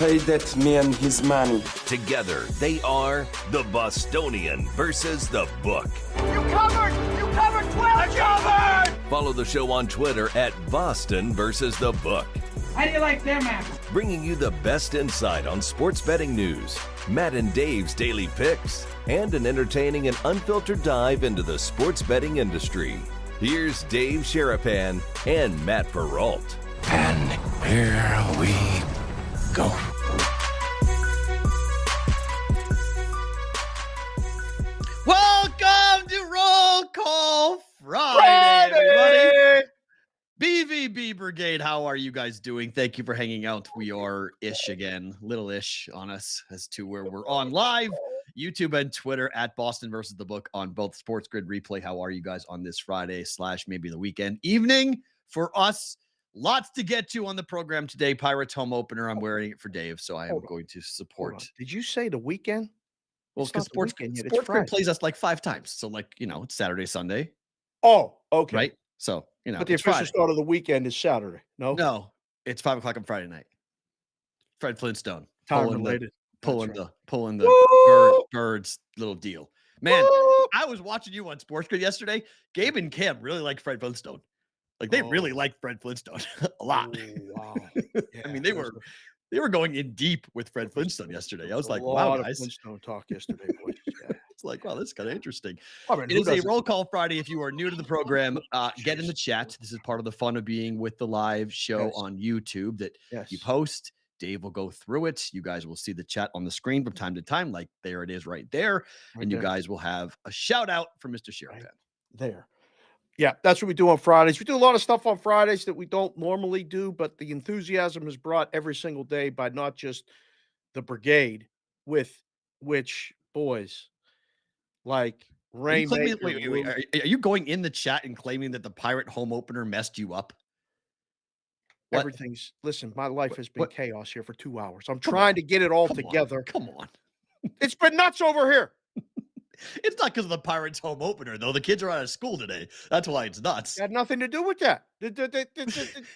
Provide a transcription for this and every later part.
Pay that man his money. Together, they are the Bostonian versus the Book. You covered! You covered 12! Covered! Follow the show on Twitter at Boston versus the Book. How do you like them apples? Bringing you the best insight on sports betting news, Matt and Dave's daily picks, and an entertaining and unfiltered dive into the sports betting industry. Here's Dave Sharapan and Matt Perrault. And here we go. Welcome to Roll Call Friday, everybody. BVB Brigade, how are you guys doing? Thank you for hanging out. We are ish again, little ish on us as to where we're on live, YouTube and Twitter at Boston versus the Book on both Sports Grid Replay. How are you guys on this Friday / maybe the weekend evening for us? Lots to get to on the program today. Pirates home opener. I'm wearing it for Dave, so I am going to support. Did you say the weekend? Well, because Sports Grid plays us like 5 times. So, like, you know, it's Saturday, Sunday. Oh, okay. Right? So, you know. But the official start of the weekend is Saturday. No, it's 5 o'clock on Friday night. Fred Flintstone. Time related. Pulling the birds little deal. Man, I was watching you on Sports Grid yesterday. Gabe and Cam really like Fred Flintstone. Like, they really liked Fred Flintstone a lot. Oh, wow. Yeah, I mean, they were going in deep with Fred Flintstone yesterday. I was like, wow, guys. Flintstone talk yesterday, boys. Yeah. It's like, wow, this is kind of interesting. I mean, it is a Roll Call Friday. If you are new to the program, get in the chat. This is part of the fun of being with the live show on YouTube that you post. Dave will go through it. You guys will see the chat on the screen from time to time. Like, there it is right there. And you guys will have a shout out from Mr. Sharapan. There. Yeah, that's what we do on Fridays. We do a lot of stuff on Fridays that we don't normally do, but the enthusiasm is brought every single day by not just the brigade, with which, boys, like Rainmaker. Wait, are you going in the chat and claiming that the Pirate home opener messed you up? Everything's, listen, my life has been chaos here for 2 hours. I'm trying to get it all together. Come on. It's been nuts over here. It's not because of the Pirates home opener, though. The kids are out of school today. That's why it's nuts. It had nothing to do with that.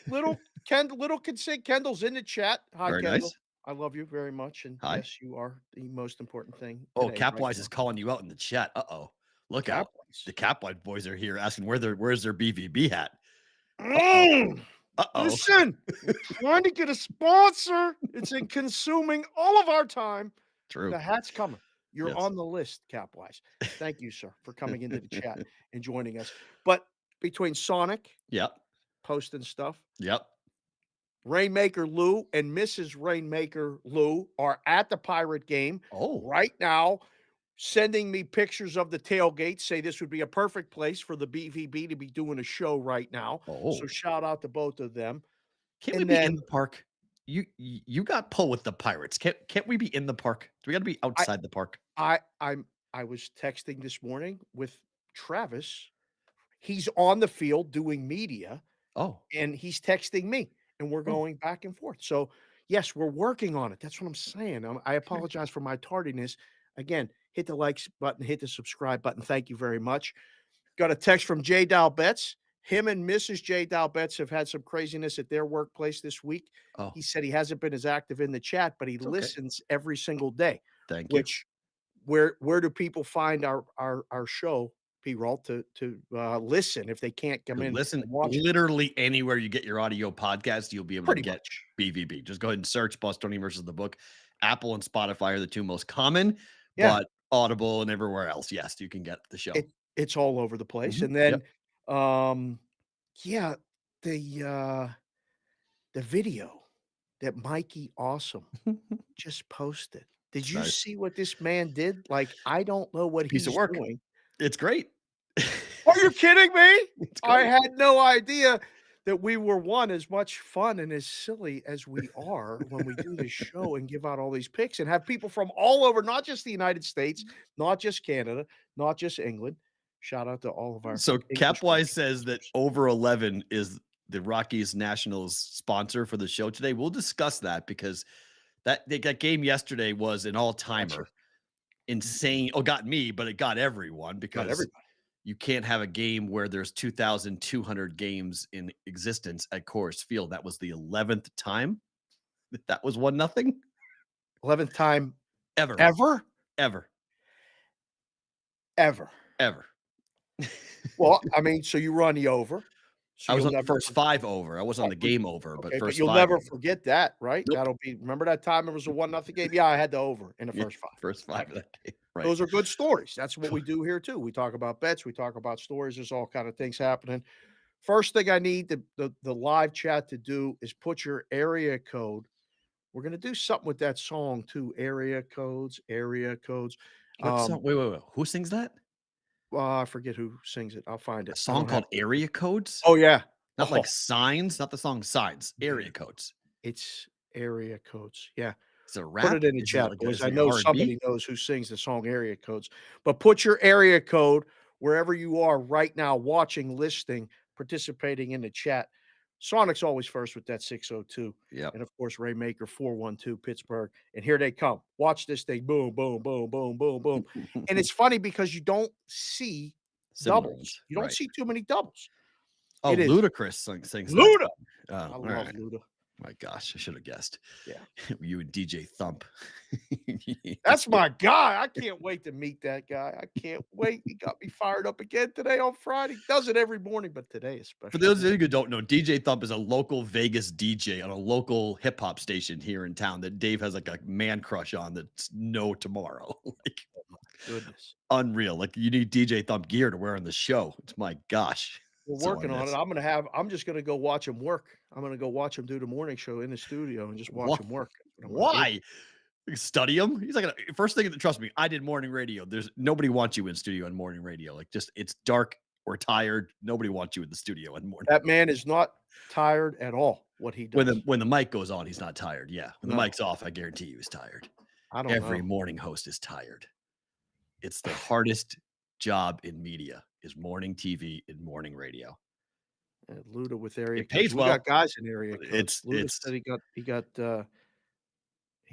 Little Kendall's in the chat. Hi, very Kendall. Nice. I love you very much. And yes, you are the most important thing. Oh, Capwise is calling you out in the chat. Uh-oh. Look out. The Capwise boys are here asking where's their BVB hat. Uh-oh. Listen, trying to get a sponsor. It's in consuming all of our time. True. The hat's coming. You're on the list, Capwise. Thank you, sir, for coming into the chat and joining us. But between Sonic, posting stuff, Rainmaker Lou and Mrs. Rainmaker Lou are at the Pirate game right now, sending me pictures of the tailgate, say this would be a perfect place for the BVB to be doing a show right now. So shout out to both of them. Can't we be in the park? You got pulled with the Pirates. Can't we be in the park? Do we got to be outside the park? I was texting this morning with Travis. He's on the field doing media. And he's texting me, and we're going back and forth. So yes, we're working on it. That's what I'm saying. I apologize for my tardiness. Again, hit the likes button, hit the subscribe button. Thank you very much. Got a text from J. Dow Betts. Him and Mrs. J. Dow Betts have had some craziness at their workplace this week. He said he hasn't been as active in the chat, but he listens every single day. Thank you. Where do people find our show, Perrault, to listen if they can't come in? Listen, literally anywhere you get your audio podcast, you'll be able to get BVB. Just go ahead and search Bostonian versus the Book. Apple and Spotify are the 2 most common, but Audible and everywhere else, yes, you can get the show. It's all over the place. And then the video that Mikey Awesome just posted. Did you see what this man did? Like, I don't know what he's doing. It's great. Are you kidding me? I had no idea that we were as much fun and as silly as we are when we do this show and give out all these picks and have people from all over, not just the United States, not just Canada, not just England. Shout out to all of our. So Capwise says that Over 11 is the Rockies Nationals sponsor for the show today. We'll discuss that because that game yesterday was an all-timer. Insane. Oh, got me, but it got everyone because you can't have a game where there's 2,200 games in existence at Coors Field. That was the 11th time that was 1-0. 11th time Ever. ever? Ever. Ever. Ever. Well, I mean, so you run the over. So I was you'll on the never first forget. 5 over. I wasn't on the game over, but Okay, but first you'll 5 never over. forget that, right? Nope. That'll be remember that time it was a 1-0 game? Yeah, I had the over in the Yeah, first 5. first 5 Right. of that game. Right. Those are good stories. That's what we do here too. We talk about bets, we talk about stories. There's all kind of things happening. First thing I need the live chat to do is put your area code. We're gonna do something with that song too. Area codes, area codes. What song? Wait. Who sings that? I forget who sings it. I'll find A it. I song don't have called Area Codes? Oh yeah. Not Oh, like Signs, not the song Signs, Area yeah. Codes. It's area codes. Yeah. Is it a Put rap? it in the Is it chat, like boys. is I it know R&B? somebody knows who sings the song area codes, but put your area code wherever you are right now, watching, listening, participating in the chat. Sonic's always first with that 602. Yep. And of course, Raymaker 412 Pittsburgh. And here they come. Watch this thing. Boom, boom, boom, boom, boom, boom. And it's funny because you don't see Similar doubles. ones, You don't right. see too many doubles. Oh, It is Ludacris sings that Luda. song. Oh, I all love right. Luda. My gosh, I should have guessed. Yeah. You and DJ Thump. That's my guy. I can't wait to meet that guy. I can't wait. He got me fired up again today on Friday. Does it every morning, but today is special. For those of you who don't know, DJ Thump is a local Vegas DJ on a local hip hop station here in town that Dave has like a man crush on that's no tomorrow. Like, Oh my goodness. unreal. Like you need DJ Thump gear to wear on the show. It's my gosh. We're So working on it. I'm just gonna go watch him work. I'm gonna go watch him do the morning show in the studio and just watch him work. That's what I'm gonna do. Why? Study him. He's like, first thing, trust me, I did morning radio. There's nobody wants you in studio on morning radio. Like, just it's dark or tired. Nobody wants you in the studio in morning. That man is not tired at all. What he does. When the mic goes on, he's not tired. Yeah, when the No. mic's off, I guarantee you, he's tired. I don't Every know. morning host is tired. It's the hardest job in media is morning TV and morning radio. Luda with area It pays codes. well. We got guys in area codes. It's Luda said he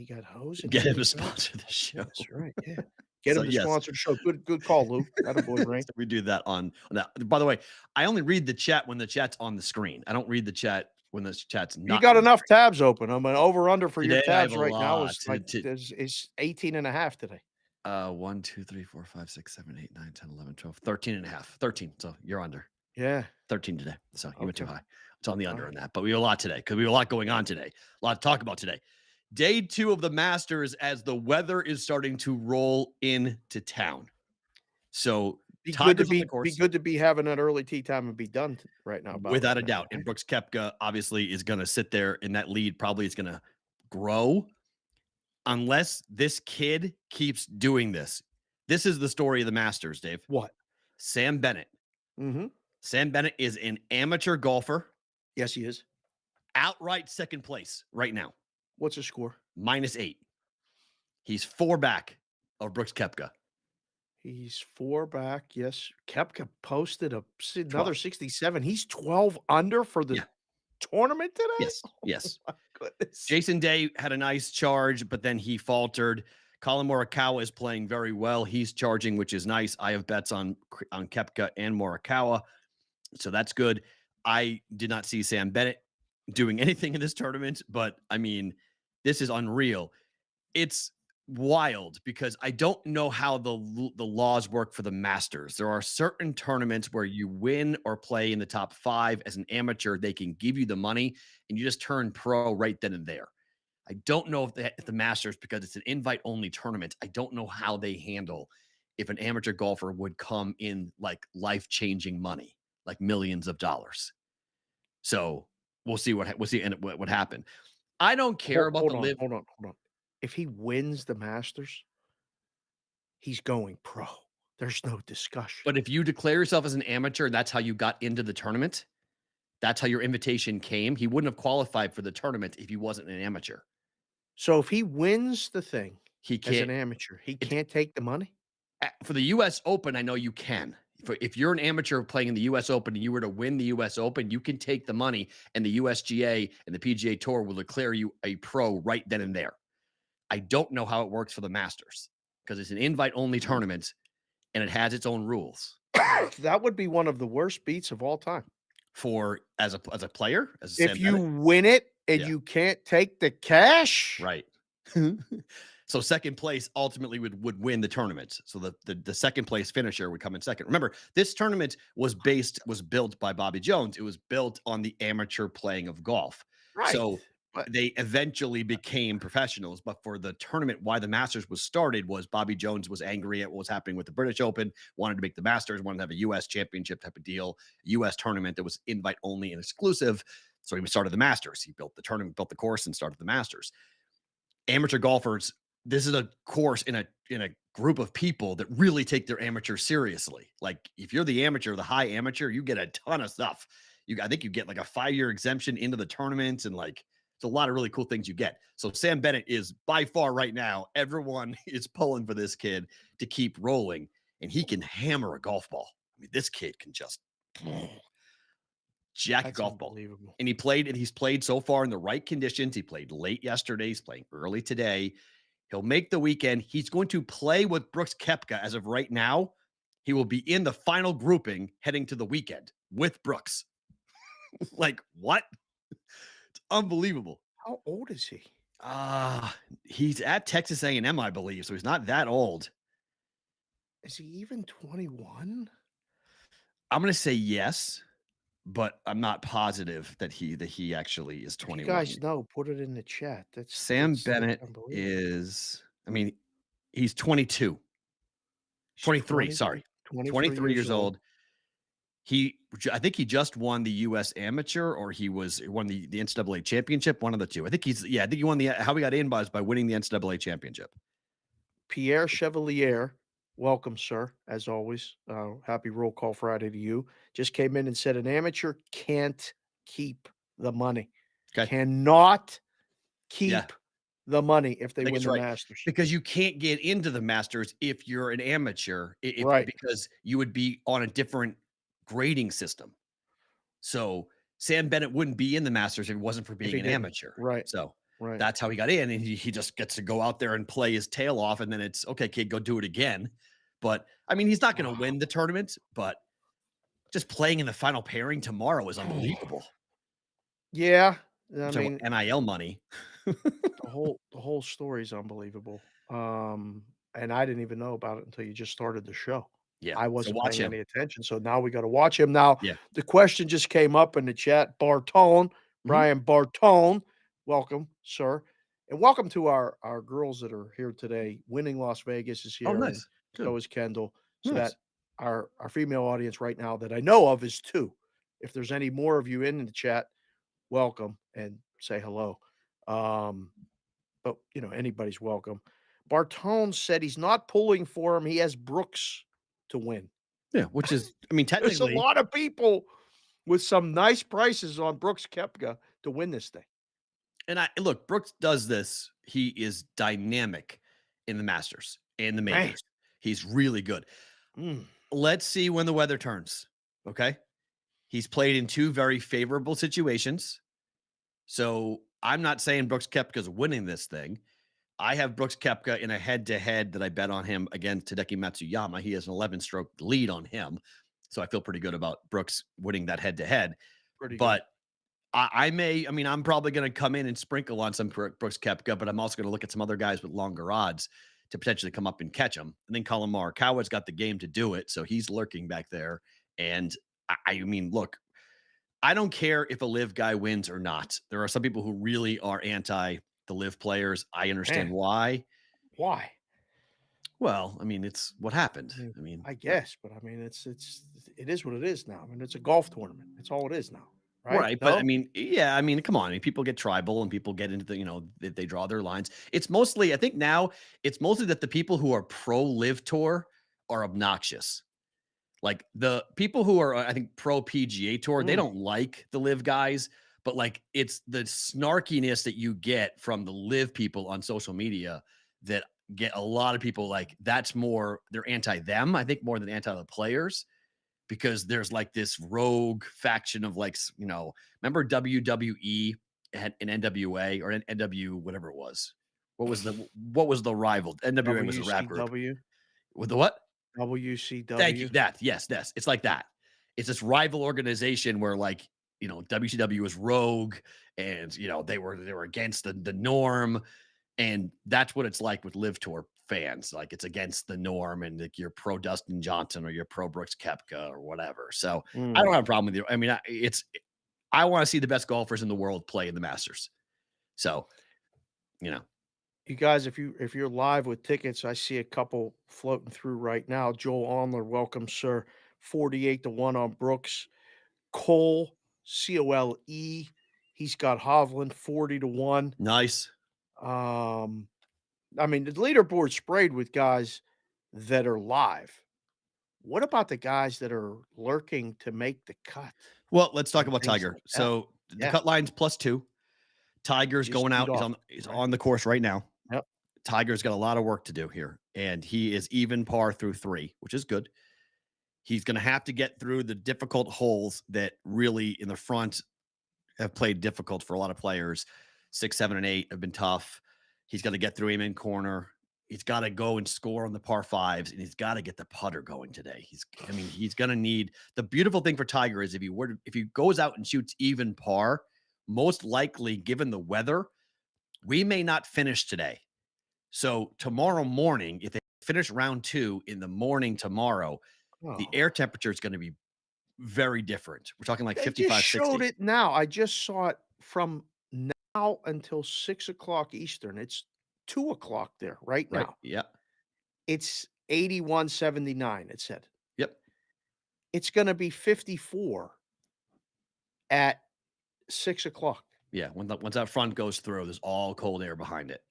got hose. Get him to sponsor the show. That's right. Yeah. Get So, him to yes. sponsor the show. Good call, Lou. Attaboy, Rain. So we do that on that. By the way, I only read the chat when the chat's on the screen. I don't read the chat when the chat's not. You got on the enough screen. tabs open. I'm an over under for your Today I have tabs a right now lot is like is 18 and a half today. 1, 2, 3, 4, 5, 6, 7, 8, 9, 10, 11, 12, 13 and a half. 13. So you're under. Yeah. 13 today. So you went too Okay. high. It's on the under All on that. But we have a lot today because we have a lot going on today. A lot to talk about today. Day 2 of the Masters as the weather is starting to roll into town. So Be Tiger's good on the course. to be having that early tea time and be done right now. Without a doubt. And Brooks Koepka obviously is going to sit there in that lead. Probably is going to grow unless this kid keeps doing this. This is the story of the Masters, Dave. What? Sam Bennett. Mm-hmm. Sam Bennett is an amateur golfer. Yes, he is. Outright second place right now. What's the score? -8. He's 4 back of Brooks Koepka. He's 4 back. Yes. Koepka posted another 12. 67. He's 12 under for the tournament today? Yes. Yes. Oh my goodness. Jason Day had a nice charge, but then he faltered. Colin Morikawa is playing very well. He's charging, which is nice. I have bets on Koepka and Morikawa, so that's good. I did not see Sam Bennett doing anything in this tournament, but I mean, this is unreal. It's wild because I don't know how the laws work for the Masters. There are certain tournaments where you win or play in the top 5 as an amateur. They can give you the money and you just turn pro right then and there. I don't know if the Masters, because it's an invite-only tournament, I don't know how they handle if an amateur golfer would come in like life-changing money, like millions of dollars. So we'll see what happened. I don't care about the live. Hold on. If he wins the Masters, he's going pro. There's no discussion. But if you declare yourself as an amateur, and that's how you got into the tournament, that's how your invitation came. He wouldn't have qualified for the tournament if he wasn't an amateur. So if he wins the thing He as an can't. amateur, he can't take the money? For the U.S. Open, I know you can. If you're an amateur playing in the U.S. Open and you were to win the U.S. Open, you can take the money, and the USGA and the PGA Tour will declare you a pro right then and there. I don't know how it works for the Masters because it's an invite-only tournament, and it has its own rules. That would be one of the worst beats of all time. For as a player, if you win it and you can't take the cash, right? So second place ultimately would win the tournament. So the second place finisher would come in second. Remember, this tournament was built by Bobby Jones. It was built on the amateur playing of golf. Right. So But they eventually became professionals. But for the tournament, why the Masters was started was Bobby Jones was angry at what was happening with the British Open, wanted to make the Masters, wanted to have a U.S. championship type of deal, a U.S. tournament that was invite only and exclusive. So he started the Masters. He built the tournament, built the course, and started the Masters. Amateur golfers, this is a course in a group of people that really take their amateur seriously. Like if you're the amateur, the high amateur, you get a ton of stuff. I think you get like a 5-year exemption into the tournament, and like it's a lot of really cool things you get. So Sam Bennett is by far right now, everyone is pulling for this kid to keep rolling, and he can hammer a golf ball. I mean, this kid can just jack a golf ball. And he's played so far in the right conditions. He played late yesterday. He's playing early today. He'll make the weekend. He's going to play with Brooks Koepka as of right now. He will be in the final grouping heading to the weekend with Brooks. Like, what? It's unbelievable. how old is he? He's at Texas A&M, I believe, so he's not that old. Is he even 21? I'm going to say yes, but I'm not positive that he actually is 21. You guys know, put it in the chat. Sam Bennett is, I mean, he's 22. 23, sorry. 23 years old. I think he just won the U.S. Amateur, or he won the NCAA championship, one of the two. I think I think he won how he got in by winning the NCAA championship. Pierre Chevalier, welcome, sir, as always. Happy Roll Call Friday to you. Just came in and said an amateur can't keep the money. Okay. Cannot keep the money if they win the Masters. Because you can't get into the Masters if you're an amateur, right? Because you would be on a different grading system. So Sam Bennett wouldn't be in the Masters if it wasn't for being an amateur. Right. So right. That's how he got in, and he just gets to go out there and play his tail off, and then it's okay, kid, go do it again. But I mean, he's not going to win the tournament, but just playing in the final pairing tomorrow is unbelievable. Yeah, I mean, NIL money. the whole story is unbelievable. And I didn't even know about it until you just started the show. Yeah, I wasn't paying any attention, so now we got to watch him. Now, the question just came up in the chat. Bartone, Brian Bartone, welcome, sir, and welcome to our girls that are here today. Winning Las Vegas is here. Oh, nice. So is Kendall. So that our female audience right now that I know of is 2. If there's any more of you in the chat, welcome and say hello. But anybody's welcome. Bartone said he's not pulling for him. He has Brooks to win. Yeah, which is, I mean, technically, there's a lot of people with some nice prices on Brooks Koepka to win this thing. And look, Brooks does this. He is dynamic in the Masters and the majors. Man. He's really good. Let's see when the weather turns. Okay. He's played in 2 very favorable situations. So I'm not saying Brooks Koepka's winning this thing. I have Brooks Koepka in a head-to-head that I bet on him against Hideki Matsuyama. He has an 11-stroke lead on him. So I feel pretty good about Brooks winning that head-to-head. But I'm probably going to come in and sprinkle on some Brooks Koepka, but I'm also going to look at some other guys with longer odds to potentially come up and catch him. And then Colin Morikawa's got the game to do it, so he's lurking back there. And I mean, look, I don't care if a live guy wins or not. There are some people who really are anti the live players. I understand why. Why? Well, I mean, it's what happened. I guess, but I mean, it is what it is now. I mean, it's a golf tournament. It's all it is now. Right. But I mean, come on. I mean, people get tribal and people get into they draw their lines. It's mostly, I think now it's mostly that the people who are pro live tour are obnoxious. Like the people who are, I think, pro PGA tour, they don't like the live guys, but like it's the snarkiness that you get from the live people on social media that get a lot of people like they're anti them, I think, more than anti the players. Because there's like this rogue faction of remember WWE and NWA or NW, whatever it was. What was the rival? NWA was a rap group. With the what? WCW. Thank you. Yes. It's like that. It's this rival organization where WCW was rogue and they were against the norm. And that's what it's like with Live Tour fans. Like it's against the norm, and like you're pro Dustin Johnson or you're pro Brooks Koepka or whatever. So I don't have a problem with you. I mean, I want to see the best golfers in the world play in the Masters. So, you know, You guys, if you're live with tickets, I see a couple floating through right now. Joel Onler, welcome, sir. 48-1 on Brooks. Cole, Cole. He's got Hovland 40-1. nice. I mean, the leaderboard sprayed with guys that are live. What about the guys that are lurking to make the cut? Well, let's talk and about things Tiger. like that? So the Yeah. cut line's +2. Tiger's Just going teed out. off, He's right? on the course right now. Yep. Tiger's got a lot of work to do here, and he is even par through 3, which is good. He's going to have to get through the difficult holes that really in the front have played difficult for a lot of players. 6, 7, and 8 have been tough. He's got to get through him in corner. He's got to go and score on the par 5s, and he's got to get the putter going today. He's going to need. The beautiful thing for Tiger is if he goes out and shoots even par, most likely, given the weather, we may not finish today. So tomorrow morning, if they finish round 2 in the morning tomorrow, the air temperature is going to be very different. We're talking like They 55, just 60. showed it now. I just saw it from now until 6 o'clock Eastern. It's 2 o'clock there right Right. now. Yeah. It's 81.79. It said Yep. it's going to be 54 at 6 o'clock. Yeah. Once that front goes through, there's all cold air behind it.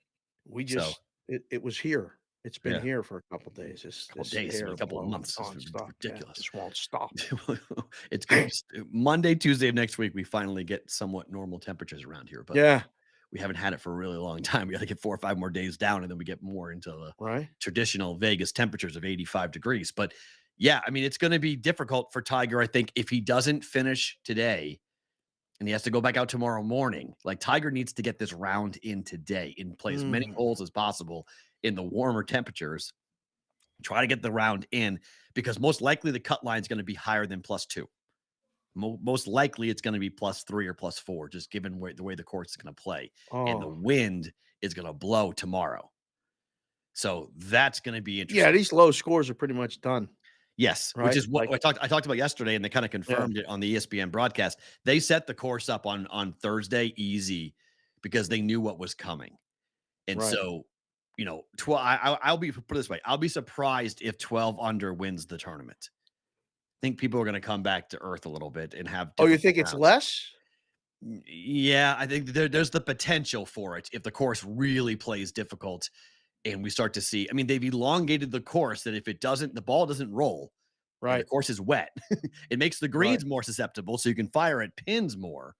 We So, just it was here. It's been Yeah. here for a couple days. This couple this days, air a couple of blowing months. It's nonstop. Yeah, ridiculous. just won't stop. It's good. Monday, Tuesday of next week, we finally get somewhat normal temperatures around here, but Yeah, we haven't had it for a really long time. We got to get 4 or 5 more days down, and then we get more into the right. traditional Vegas temperatures of 85 degrees. But yeah, I mean, it's going to be difficult for Tiger, I think, if he doesn't finish today and he has to go back out tomorrow morning. Like Tiger needs to get this round in today and play as many holes as possible in the warmer temperatures. Try to get the round in because most likely the cut line is going to be higher than +2. Most likely it's going to be +3 or +4, just given the way the course is going to play. And the Oh, wind is going to blow tomorrow. So that's going to be interesting. yeah. These low scores are pretty much done. Yes, which Right? is what Like, I talked about yesterday, and they kind of confirmed it on the ESPN broadcast. They set the course up on Thursday easy because they knew what was coming. And right. so, 12 I'll be put it this way, I'll be surprised if 12 under wins the tournament. I think people are going to come back to earth a little bit and have Oh, you difficult think it's rounds. less? Yeah, I think there's the potential for it if the course really plays difficult and we start to see. I mean, they've elongated the course that if it doesn't, the ball doesn't roll and the Right. course is wet. It makes the Right. greens more susceptible, so you can fire at pins more.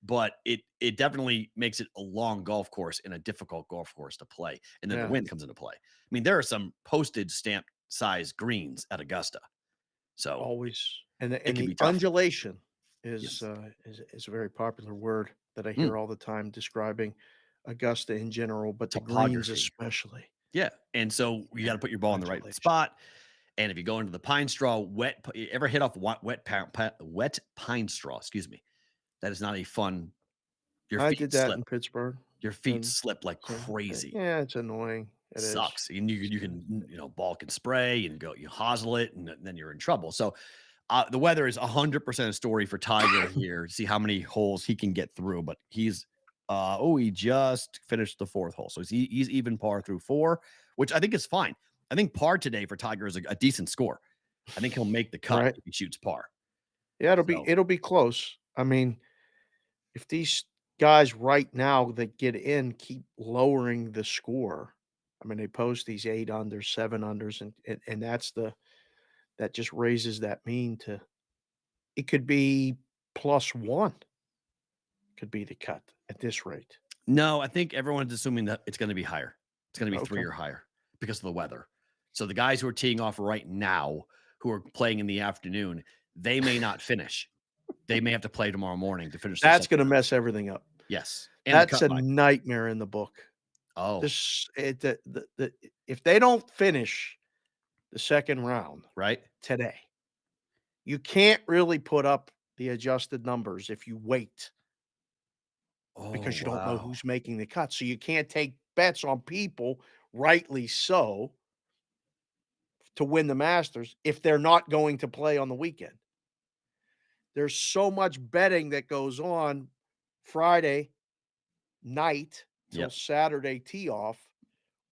But it definitely makes it a long golf course and a difficult golf course to play. And then the Yeah. wind comes into play. I mean, there are some postage stamp size greens at Augusta. So Always. And it can the be tough. undulation Yes. is a very popular word that I Mm. hear all the time describing Augusta in general, but the greens Topography. especially. Yeah. And so you got to put your ball in the right Undulation. spot. And if you go into the pine straw, you ever hit off wet pine straw? Excuse me. That is not a fun. Your I feet did that slip. in Pittsburgh. Your feet And slip like so, crazy. yeah, it's annoying. It is. Sucks. And you can, ball can spray and you hosel it, and then you're in trouble. So the weather is 100% a story for Tiger here. See how many holes he can get through. But he's, he just finished the 4th hole. So he's even par through 4, which I think is fine. I think par today for Tiger is a decent score. I think he'll make the cut Right. if he shoots par. Yeah, So, it'll be close. I mean, if these guys right now that get in keep lowering the score, I mean, they post these 8 unders, 7 unders, and that just raises that mean to it could be +1 could be the cut at this rate. no, I think everyone's assuming that it's going to be higher. It's going to be 3 Okay. or higher because of the weather. So the guys who are teeing off right now, who are playing in the afternoon, they may not finish. They may have to play tomorrow morning to finish. That's gonna mess everything up. Yes, and the That's cut a line. nightmare in the book. Oh, This it the if they don't finish the second round right. today, you can't really put up the adjusted numbers if you wait Oh, because you don't know wow. who's making the cut. So you can't take bets on people, rightly so, to win the Masters if they're not going to play on the weekend. There's so much betting that goes on Friday night till Yep. Saturday tee off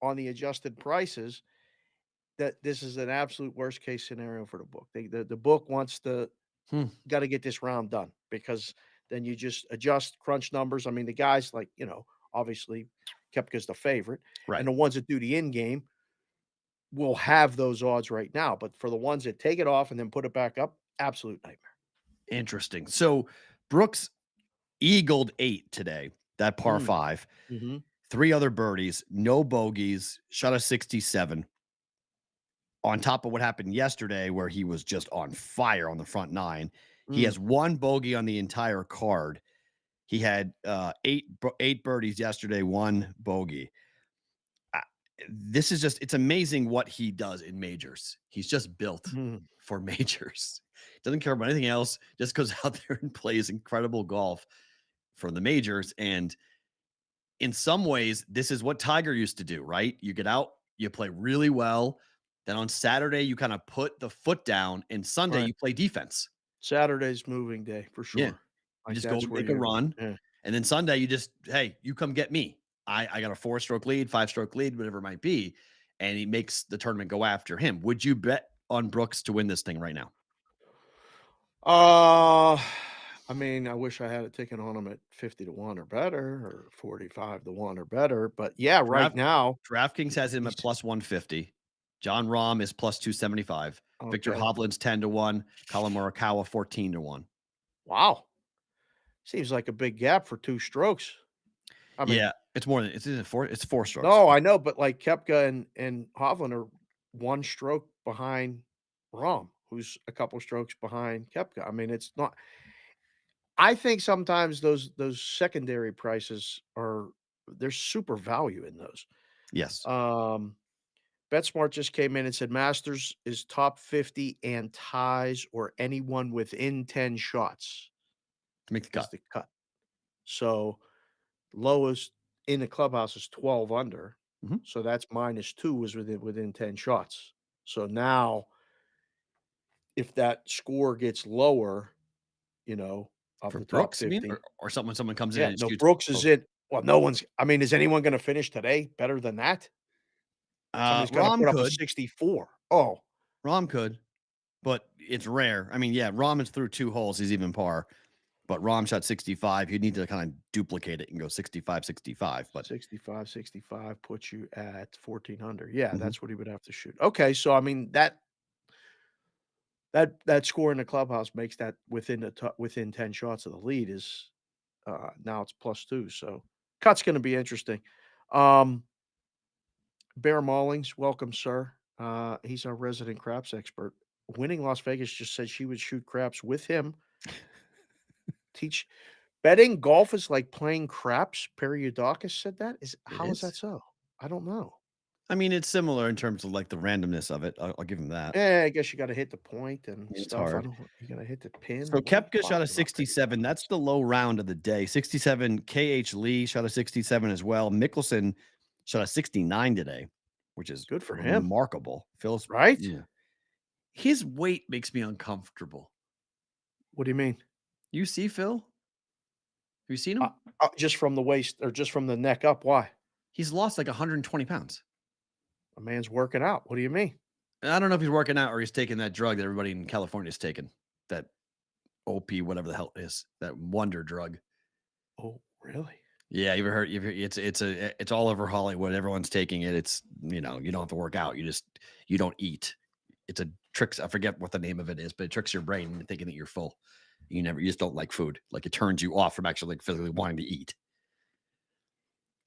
on the adjusted prices that this is an absolute worst case scenario for the book. The book wants to got to get this round done because then you just adjust crunch numbers. I mean, the guys like, obviously Koepka's the favorite, Right. and the ones that do the in game will have those odds right now. But for the ones that take it off and then put it back up, absolute nightmare. Interesting. So Brooks eagled 8 today, that par 5. Mm-hmm. 3 other birdies, no bogeys, shot a 67. On top of what happened yesterday, where he was just on fire on the front 9. He has 1 bogey on the entire card. He had 8 birdies yesterday, 1 bogey. This is it's amazing what he does in majors. He's just built for majors. Doesn't care about anything else, just goes out there and plays incredible golf for the majors. And in some ways, this is what Tiger used to do, right? You get out, you play really well. Then on Saturday, you kind of put the foot down, and Sunday you play defense. Saturday's moving day for sure. Yeah. You just go make a run. Yeah. And then Sunday, you just, hey, you come get me. I got a 4-stroke lead, 5-stroke lead, whatever it might be. And he makes the tournament go after him. Would you bet on Brooks to win this thing right now? I mean, I wish I had a ticket on him at 50-1 or better, or 45-1 or better. But yeah, right now DraftKings has him at plus 150. John Rahm is plus 275. Okay. Victor Hovland's 10-1. Colin Morikawa 14-1. Wow. Seems like a big gap for 2 strokes. I mean, yeah, it's more than it's 4. It's 4 strokes. No, I know, but like Koepka and Hovland are 1 stroke behind Rahm, who's a couple strokes behind Koepka. I mean, it's not. I think sometimes those secondary prices there's super value in those. Yes. BetSmart just came in and said Masters is top 50 and ties or anyone within 10 shots To make the cut. So lowest in the clubhouse is 12 under. So that's -2 is within 10 shots. So now if that score gets lower, of For the Brooks, top 50, or something, someone comes in and no, shoots. Brooks is in. Well, no one's. I mean, is anyone going to finish today better than that? Somebody's got to put up a 64. Oh, Rahm could, but it's rare. I mean, yeah, Rahm is through 2 holes. He's even par, but Rahm shot 65. You'd need to kind of duplicate it and go 65, 65. But 65, 65 puts you at 1400. Yeah, that's what he would have to shoot. Okay, so I mean that score in the clubhouse makes that within 10 shots of the lead is now it's +2. So cut's going to be interesting. Bear Maulings, welcome, sir. He's our resident craps expert. Winning Las Vegas just said she would shoot craps with him. Betting golf is like playing craps. Periodakis said that. How is that so? I don't know. I mean, it's similar in terms of like the randomness of it. I'll give him that. Yeah, I guess you got to hit the point and It's stuff. hard. You got to hit the pin. So Koepka shot a 67. That's the low round of the day. 67. KH Lee shot a 67 as well. Mickelson shot a 69 today, which is good for him. Remarkable. Phil's right. Yeah. His weight makes me uncomfortable. What do you mean? You see Phil? Have you seen him? Just from the waist or just from the neck up? Why? He's lost like 120 pounds. A man's working out. What do you mean? I don't know if he's working out or he's taking that drug that everybody in California is taking. That OP, whatever the hell it is, that wonder drug. Oh, really? Yeah, you ever heard? It's all over Hollywood. Everyone's taking it. It's you don't have to work out. You don't eat. It's a trick. I forget what the name of it is, but it tricks your brain into thinking that you're full. You just don't like food. Like it turns you off from actually like physically wanting to eat.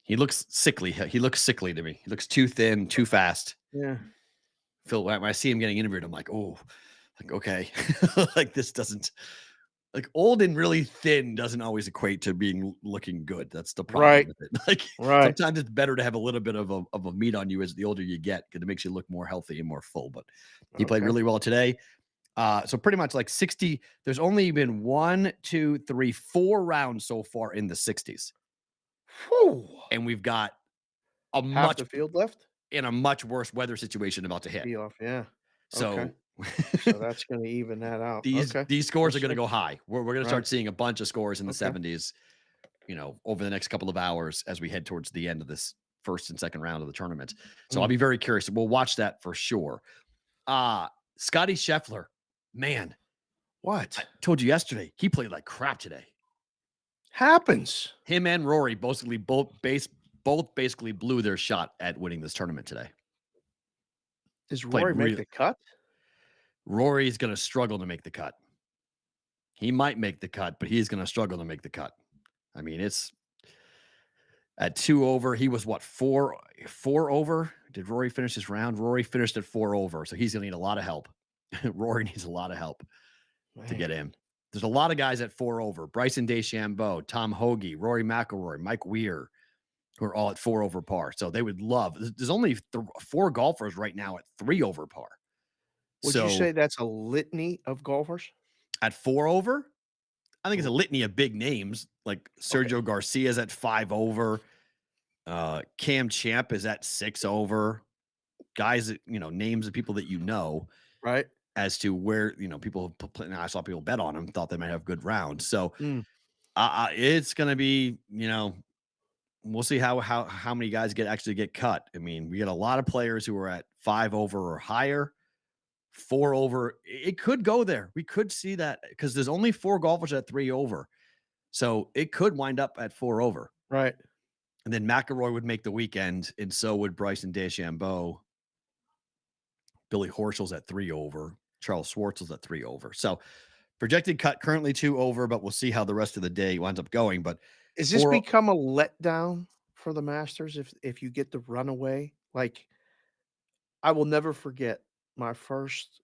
He looks sickly. He looks sickly to me. He looks too thin, too fast. Yeah. Phil, when I see him getting interviewed, I'm like, oh, like, okay. Like this doesn't like old and really thin doesn't always equate to looking good. That's the problem with it. Like sometimes it's better to have a little bit of a meat on you as the older you get because it makes you look more healthy and more full. But he played really well today. So pretty much like 60. There's only been 1, 2, 3, 4 rounds so far in the 60s. Whew. And we've got a Half much the field left? in a much worse weather situation about to hit. Be off, yeah. Okay. So So that's gonna even that out. these Okay. scores Yes, are going to sir. go high. We're going to Right. start seeing a bunch of scores in the Okay. 70s, over the next couple of hours as we head towards the end of this first and second round of the tournament. So I'll Mm. be very curious. We'll watch that for sure. Scotty Scheffler, man, I What? told you yesterday, he played like crap today. Happens. Him and Rory both basically blew their shot at winning this tournament today. Does Played Rory make real the cut? Rory's going to struggle to make the cut. He might make the cut, but he's going to struggle to make the cut. I mean, it's at 2 over. He was what, 4 over? Did Rory finish his round? Rory finished at 4 over, so he's going to need a lot of help. Rory needs a lot of help to get Man. in. There's a lot of guys at 4 over. Bryson DeChambeau, Tom Hoagie, Rory McIlroy, Mike Weir, who are all at 4 over par. So they would love. There's only 4 golfers right now at 3 over par. Would you say that's a litany of golfers? At 4 over, I think it's a litany of big names like Sergio Garcia's at 5 over. Cam Champ is at 6 over. Guys that, names of people that Right. as to where, people, I saw people bet on them, thought they might have good rounds. So it's going to be, we'll see how many guys actually get cut. I mean, we get a lot of players who are at 5 over or higher. 4 over, it could go there. We could see that because there's only 4 golfers at 3 over. So it could wind up at 4 over. Right. And then McIlroy would make the weekend, and so would Bryson DeChambeau. Billy Horschel's at 3 over. Charles Schwartzel's at 3 over. So projected cut currently 2 over, but we'll see how the rest of the day winds up going. But Is this become a letdown for the Masters if you get the runaway? Like, I will never forget my first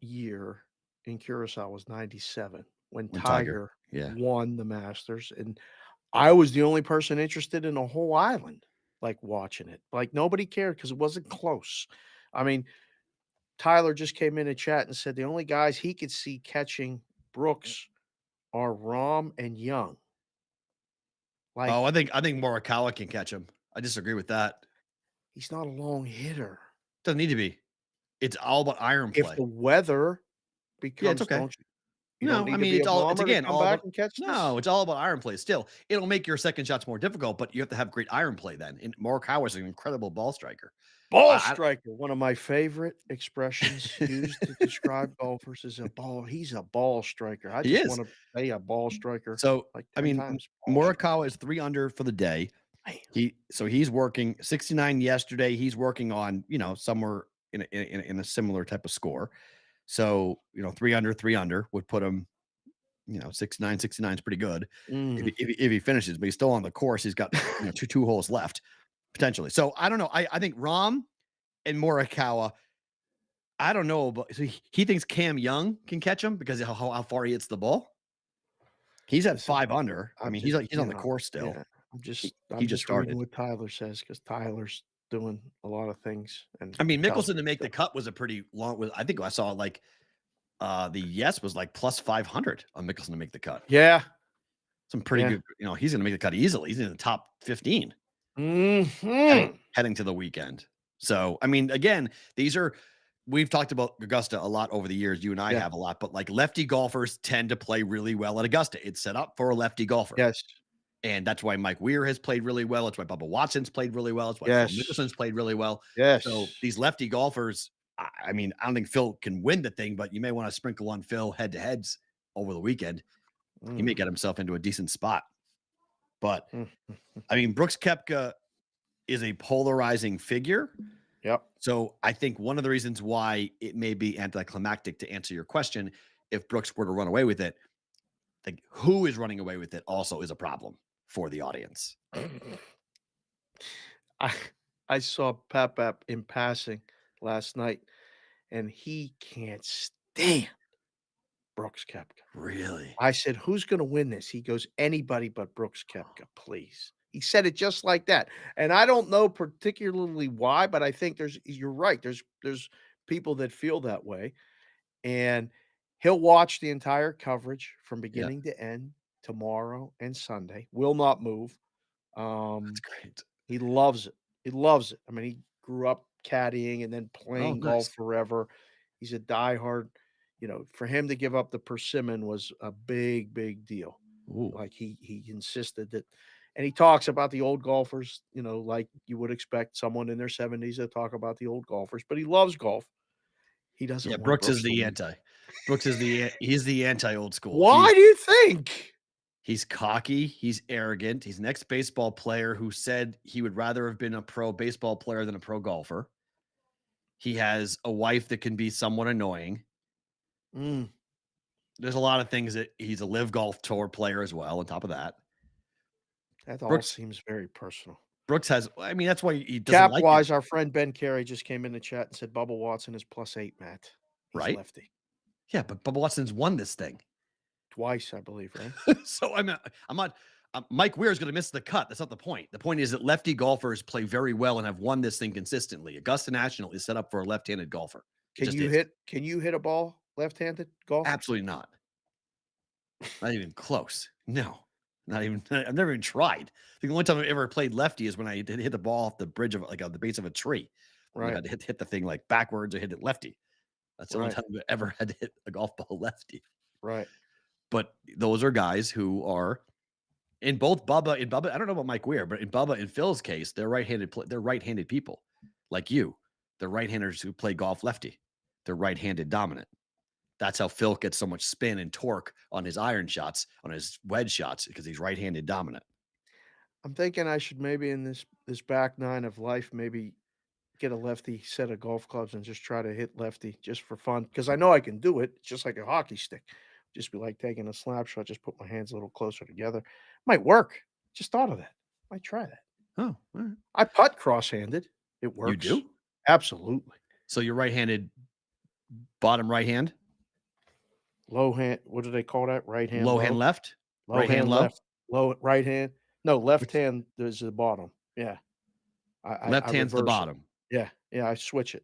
year in Curacao was 97 when Tiger won the Masters, and I was the only person interested in the whole island, like, watching it. Like, nobody cared because it wasn't close. I mean, Tyler just came in a chat and said the only guys he could see catching Brooks are Rahm and Young. Like, I think Morikawa can catch him. I disagree with that. he's not a long hitter. Doesn't need to be. It's all about iron play. If the weather becomes, it's okay. don't you don't need to be it's a all bomber to come back and catch this? No, it's all about iron play. Still, it'll make your second shots more difficult, but you have to have great iron play then. And Morikawa is an incredible ball striker. Ball striker, one of my favorite expressions used to describe golfers is he's a ball striker. I just want to say a ball striker. So, like 10 I mean, times. Morikawa is 3 under for the day. Man. He's working 69 yesterday. He's working on, somewhere in a similar type of score. So, 3 under would put him, 69 is pretty good if he finishes, but he's still on the course. He's got two holes left potentially. So I don't know. I think Rahm and Morikawa, I don't know, but so he thinks Cam Young can catch him because of how far he hits the ball. He's at 5 under. I mean, he's on the course still. Yeah. I'm just just started. reading what Tyler says because Tyler's doing a lot of things. And I mean, Mickelson to make the cut was a pretty long. I think I saw like the yes was like plus 500 on Mickelson to make the cut. Yeah, some pretty good. He's going to make the cut easily. He's in the top 15 heading to the weekend. So, I mean, again, we've talked about Augusta a lot over the years. You and I have a lot, but like lefty golfers tend to play really well at Augusta. It's set up for a lefty golfer. Yes. And that's why Mike Weir has played really well. It's why Bubba Watson's played really well. It's why Phil Mickelson's played really well. Yes. So these lefty golfers, I mean, I don't think Phil can win the thing, but you may want to sprinkle on Phil head-to-heads over the weekend. He may get himself into a decent spot. But, I mean, Brooks Koepka is a polarizing figure. Yep. So I think one of the reasons why it may be anticlimactic to answer your question, if Brooks were to run away with it, like who is running away with it also is a problem for the audience. I saw Papap in passing last night, and he can't stand Brooks Koepka. Really? I said, "Who's going to win this?" He goes, "Anybody but Brooks Koepka, please." He said it just like that, and I don't know particularly why, but I think you're right. There's people that feel that way, and he'll watch the entire coverage from beginning to end tomorrow and Sunday. Will not move. That's great. He loves it. He loves it. I mean, he grew up caddying and then Oh, playing golf nice. forever. He's a diehard. For him to give up the persimmon was a big, big deal. Ooh. Like he insisted that, and he talks about the old golfers, like you would expect someone in their 70s to talk about the old golfers, but he loves golf. He Yeah, doesn't want Brooks is Brooks to the lose. anti. Brooks is he's the anti old school. Why do you think? He's cocky, he's arrogant, he's an ex-baseball player who said he would rather have been a pro baseball player than a pro golfer. He has a wife that can be somewhat annoying. Mm, There's a lot of things that he's a live golf tour player as well, on top of that. that all Brooks seems very personal. Brooks has that's why he doesn't Cap like it, wise, our friend Ben Carey just came in the chat and said Bubba Watson is +8, Matt. He's right? lefty. Yeah, but Bubba Watson's won this thing. Twice, I believe, right? So I'm not Mike Weir is going to miss the cut. That's not the point. The point is that lefty golfers play very well and have won this thing consistently. Augusta National is set up for a left-handed golfer. It just is. Can you hit a ball left-handed golf? Absolutely not. Not even close. No, not even. I've never even tried. The only time I've ever played lefty is when I hit the ball off the bridge of on the base of a tree. Right. I had to hit the thing like backwards or hit it lefty. That's the only time I've ever had to hit a golf ball lefty. Right. But those are guys who are in Bubba. I don't know about Mike Weir, but in Bubba and Phil's case, they're right-handed. They're right-handed people like you. They're right-handers who play golf lefty. They're right-handed dominant. That's how Phil gets so much spin and torque on his iron shots, on his wedge shots, because he's right-handed dominant. I'm thinking I should maybe in this back nine of life, maybe get a lefty set of golf clubs and just try to hit lefty just for fun. Because I know I can do it. It's just like a hockey stick. Just be like taking a slap shot, just put my hands a little closer together. Might work. Just thought of that. Might try that. Oh, all right. I putt cross-handed. It works. You do? Absolutely. So you're right-handed, bottom right hand? Low hand. What do they call that? Right hand. Low low? hand left? Low right hand low? left. Low right hand. No, left hand is the bottom. Yeah. Left I hand's the reverse it. bottom. Yeah. Yeah. I switch it.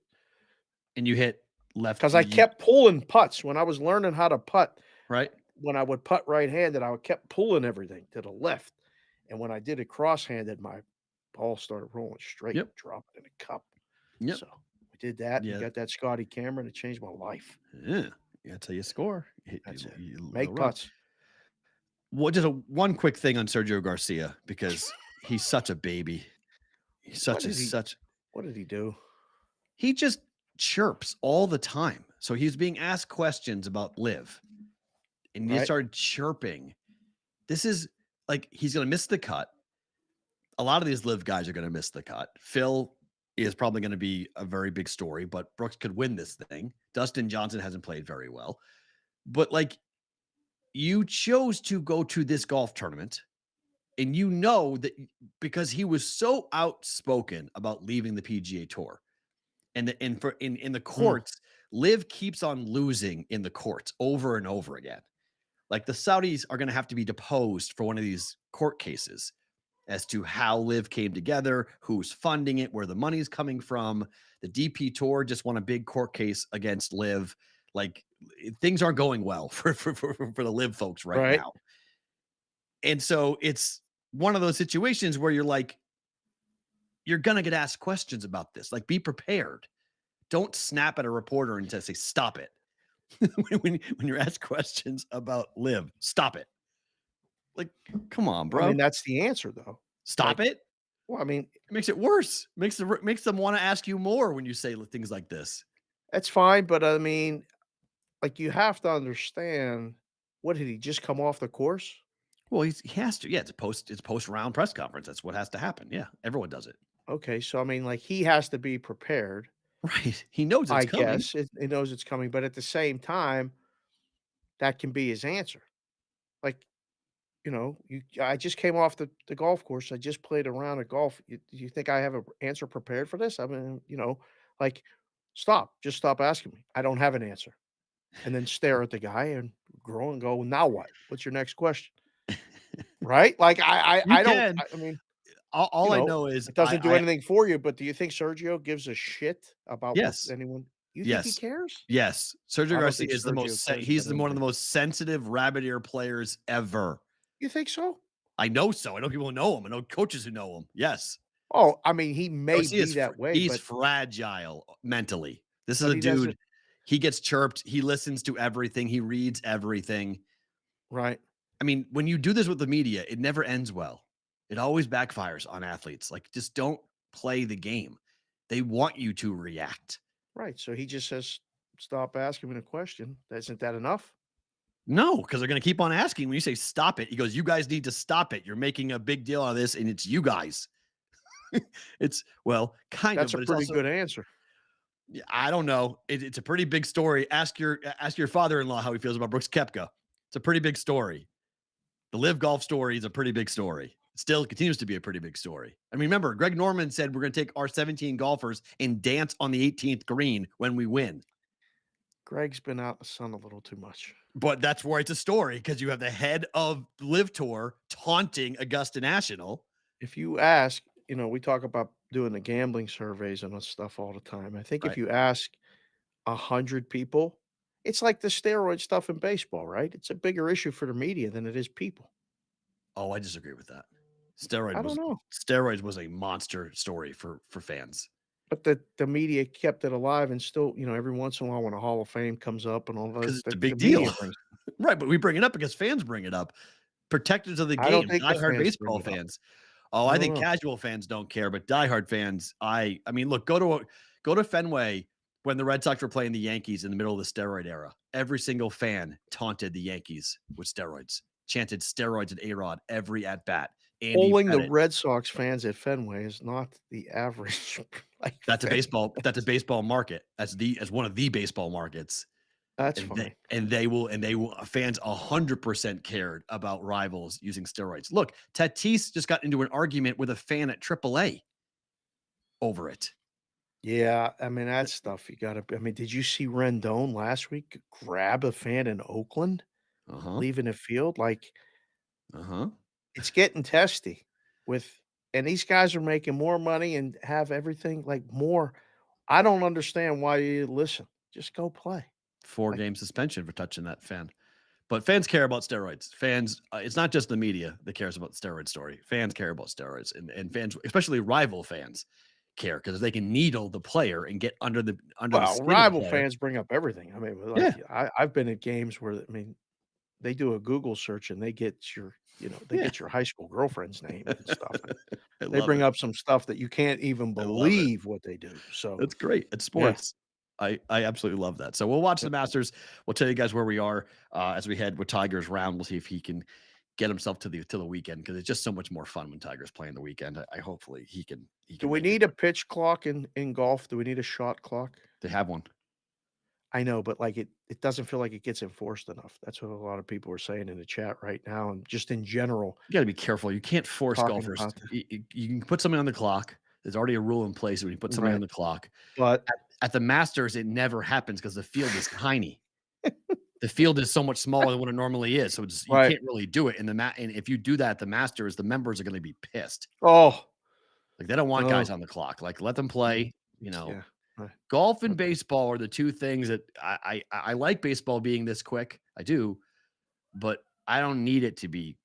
And you hit left. Because I kept pulling putts when I was learning how to putt. Right. When I would putt right-handed, I kept pulling everything to the left. And when I did it cross-handed, my ball started rolling straight, dropping in a cup. Yep. So we did that. Yeah. We got that Scotty camera, and it changed my life. Yeah. That's how you score. That's it. Make putts. Well, just one quick thing on Sergio Garcia, because he's such a baby. He's such. What did he do? He just chirps all the time. So he's being asked questions about Liv. And he started chirping. This is like he's going to miss the cut. A lot of these Liv guys are going to miss the cut. Phil is probably going to be a very big story, but Brooks could win this thing. Dustin Johnson hasn't played very well. But like you chose to go to this golf tournament, and you know that because he was so outspoken about leaving the PGA Tour. And in the courts, Liv keeps on losing in the courts over and over again. Like the Saudis are going to have to be deposed for one of these court cases as to how Liv came together, who's funding it, where the money's coming from. The DP Tour just won a big court case against Liv. Like things aren't going well for the Liv folks right now. And so it's one of those situations where you're like, you're going to get asked questions about this. Like be prepared. Don't snap at a reporter and just say, stop it. when you're asked questions about Liv, stop it. Like, come on, bro. I mean, that's the answer, though. Stop it. Well, I mean, it makes it worse. Makes them want to ask you more when you say things like this. That's fine, but I mean, like you have to understand. What did he just come off the course? Well, he has to. Yeah, it's post round press conference. That's what has to happen. Yeah, everyone does it. Okay, so I mean, like he has to be prepared. Right. He knows it's coming. I guess he knows it's coming, but at the same time, that can be his answer. Like, I just came off the golf course. I just played a round of golf. Do you think I have an answer prepared for this? I mean, like, just stop asking me. I don't have an answer. And then stare at the guy and grow and go, now what? What's your next question? Right? Like, I don't, I mean, all I know is it doesn't do anything for you, but do you think Sergio gives a shit about anyone? You think he cares? Yes. Sergio Garcia is he's one of the most sensitive rabbit ear players ever. You think so? I know so. I know people who know him. I know coaches who know him. Yes. Oh, I mean, he may Garcia be that way, he's but fragile mentally. This is a he doesn't. dude, he gets chirped, he listens to everything, he reads everything. Right. I mean, when you do this with the media, it never ends well. It always backfires on athletes. Like, just don't play the game. They want you to react. Right. So he just says, "Stop asking me a question." Isn't that enough? No, because they're going to keep on asking. When you say stop it, he goes, "You guys need to stop it. You're making a big deal out of this, and it's you guys." It's, well, kind of, That's a but it's pretty also, good answer. yeah, I don't know. It's a pretty big story. Ask your father-in-law how he feels about Brooks Koepka. It's a pretty big story. The Live Golf story is a pretty big story. It still continues to be a pretty big story. I mean, remember, Greg Norman said we're going to take our 17 golfers and dance on the 18th green when we win. Greg's been out in the sun a little too much. But that's where it's a story, because you have the head of Live Tour taunting Augusta National. If you ask, we talk about doing the gambling surveys and stuff all the time. I think if Right. you ask 100 people, it's like the steroid stuff in baseball, right? It's a bigger issue for the media than it is people. Oh, I disagree with that. I don't know. Steroids was a monster story for fans. But the media kept it alive, and still, every once in a while when a Hall of Fame comes up and all Because that, it's a the big media deal. brings Right, but we bring it up because fans bring it up. Protectors of the I don't game, think the diehard fans bring baseball it up. fans. Oh, I I don't think know. casual fans don't care, but diehard fans, I mean, look, go to Fenway when the Red Sox were playing the Yankees in the middle of the steroid era. Every single fan taunted the Yankees with steroids, chanted steroids and A-Rod every at bat. Andy Polling the Pettitte. Red Sox fans at Fenway is not the average, like, That's a fan baseball base. market. As one of the baseball markets. That's And fine. they will fans 100% cared about rivals using steroids. Look, Tatis just got into an argument with a fan at AAA over it. Yeah, I mean, that stuff you gotta I mean, did you see Rendon last week grab a fan in Oakland, Uh-huh. leaving the field? Like, Uh-huh. it's getting testy and these guys are making more money and have everything, like, more. I don't understand why you listen. Just go play. 4-game suspension for touching that fan. But fans care about steroids. Fans, it's not just the media that cares about the steroid story. Fans care about steroids, and fans, especially rival fans, care because they can needle the player and get under the Well, skin of the rival player. fans bring up everything. I mean, Yeah. like, I've been at games where, I mean, they do a Google search and they get they Yeah. get your high school girlfriend's name and stuff. I They love bring it. up some stuff that you can't even I love it. believe what they do. So, That's great. It's yeah. sports. I absolutely love that. So we'll watch the Masters. We'll tell you guys where we are as we head with Tiger's round. We'll see if he can get himself to the weekend, because it's just so much more fun when Tiger's playing the weekend. I hopefully he can. Do we make it. need a pitch clock in golf? Do we need a shot clock? They have one. I know, but like it doesn't feel like it gets enforced enough. That's what a lot of people are saying in the chat right now, and just in general. You got to be careful. You can't force Talking golfers. about You can put something on the clock. There's already a rule in place when you put something on Right. the clock. But At the Masters, it never happens because the field is tiny. The field is so much smaller than what it normally is, so you Right. can't really do it. And if you do that at the Masters, the members are going to be pissed. oh, Like, they don't want guys Oh. on the clock. Like, let them play. yeah. Right. Golf and baseball are the two things that I like baseball being this quick. I do, but I don't need it to be.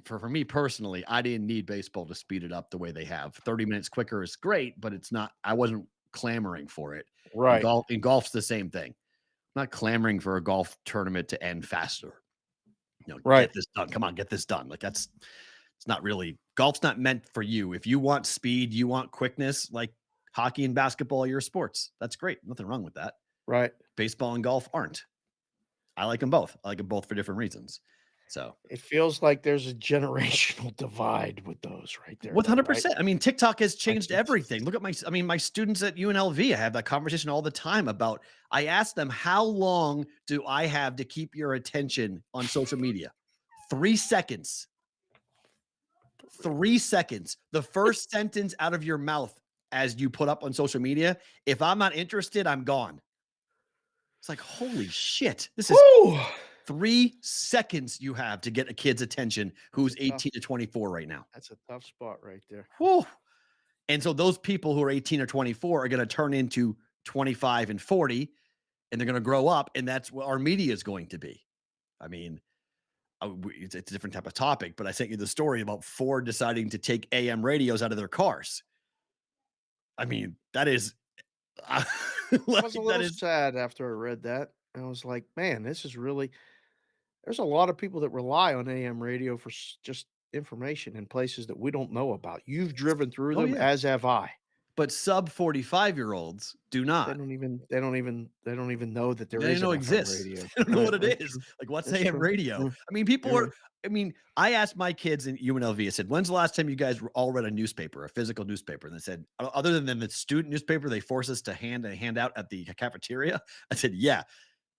For me personally, I didn't need baseball to speed it up the way they have. 30 minutes quicker is great, but it's not. I wasn't clamoring for it. Right. Golf's the same thing. I'm not clamoring for a golf tournament to end faster. Right. Get this done. Come on, get this done. Like, it's not really, golf's not meant for you. If you want speed, you want quickness, like hockey and basketball are your sports. That's great. Nothing wrong with that. Right. Baseball and golf aren't. I like them both. I like them both for different reasons. So It feels like there's a generational divide with those right there. with though, 100%. right? I mean, TikTok has changed it's- everything. Look at my students at UNLV. I have that conversation all the time about, I ask them, how long do I have to keep your attention on social media? 3 seconds. 3 seconds. The first sentence out of your mouth as you put up on social media. If I'm not interested, I'm gone. It's like, holy shit. This is Woo! 3 seconds you have to get a kid's attention who's 18 to 24 right now. That's a tough spot right there. Whew. And so those people who are 18 or 24 are going to turn into 25 and 40, and they're going to grow up, and that's what our media is going to be. I mean, it's a different type of topic, but I sent you the story about Ford deciding to take AM radios out of their cars. I mean, that is, I was a little sad after I read that. I was like, man, this is really, there's a lot of people that rely on AM radio for just information in places that we don't know about. You've driven through them, as have I. But sub 45-year-olds do They not. don't even know that there They is don't know an FM exists. radio. They don't know what it That's is. true. Like, what's That's AM true. radio? Yeah. I mean, people You're are. right. I mean, I asked my kids in UNLV. I said, "When's the last time you guys all read a newspaper, a physical newspaper?" And they said, "Other than the student newspaper, they force us to hand out at the cafeteria." I said, "Yeah."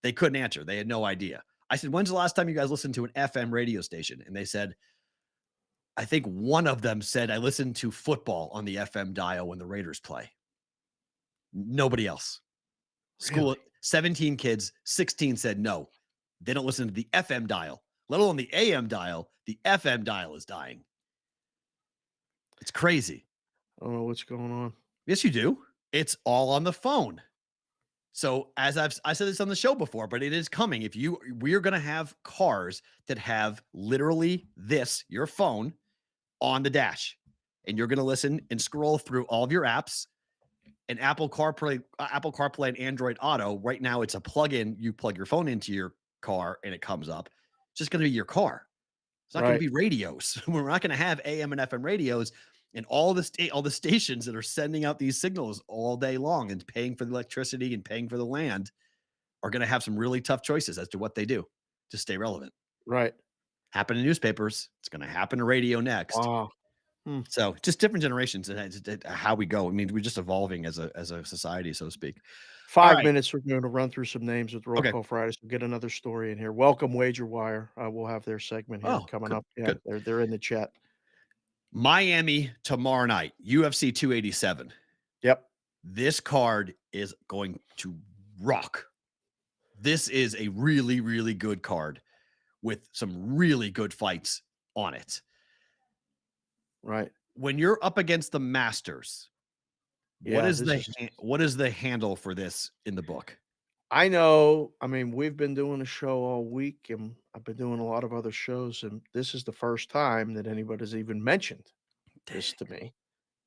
They couldn't answer. They had no idea. I said, "When's the last time you guys listened to an FM radio station?" And they said, I think one of them said, "I listened to football on the FM dial when the Raiders play." Nobody else. School, Really? 17 kids, 16 said no. They don't listen to the FM dial, let alone the AM dial. The FM dial is dying. It's crazy. I don't know what's going on. Yes, you do. It's all on the phone. So I said this on the show before, but it is coming. We're going to have cars that have literally your phone on the dash, and you're going to listen and scroll through all of your apps. And Apple CarPlay and Android Auto, right now it's a plug-in. You plug your phone into your car and it comes up. It's just going to be your car. It's not going to be radios. We're not going to have AM and FM radios and all the stations that are sending out these signals all day long and paying for the electricity and paying for the land are going to have some really tough choices as to what they do to stay relevant. Right. Happen in newspapers. It's going to happen to radio next. Wow. So just different generations and how we go. I mean, we're just evolving as a society, so to speak. 5 minutes. We're going to run through some names with Roll Okay. Call Friday. So we'll get another story in here. Welcome, Wager Wire. We'll have their segment here coming up. Yeah, they're in the chat. Miami tomorrow night, UFC 287. Yep. This card is going to rock. This is a really, really good card with some really good fights on it. Right. When you're up against the Masters, what is the handle for this in the book? I know. I mean, we've been doing a show all week, and I've been doing a lot of other shows, and this is the first time that anybody's even mentioned this to me.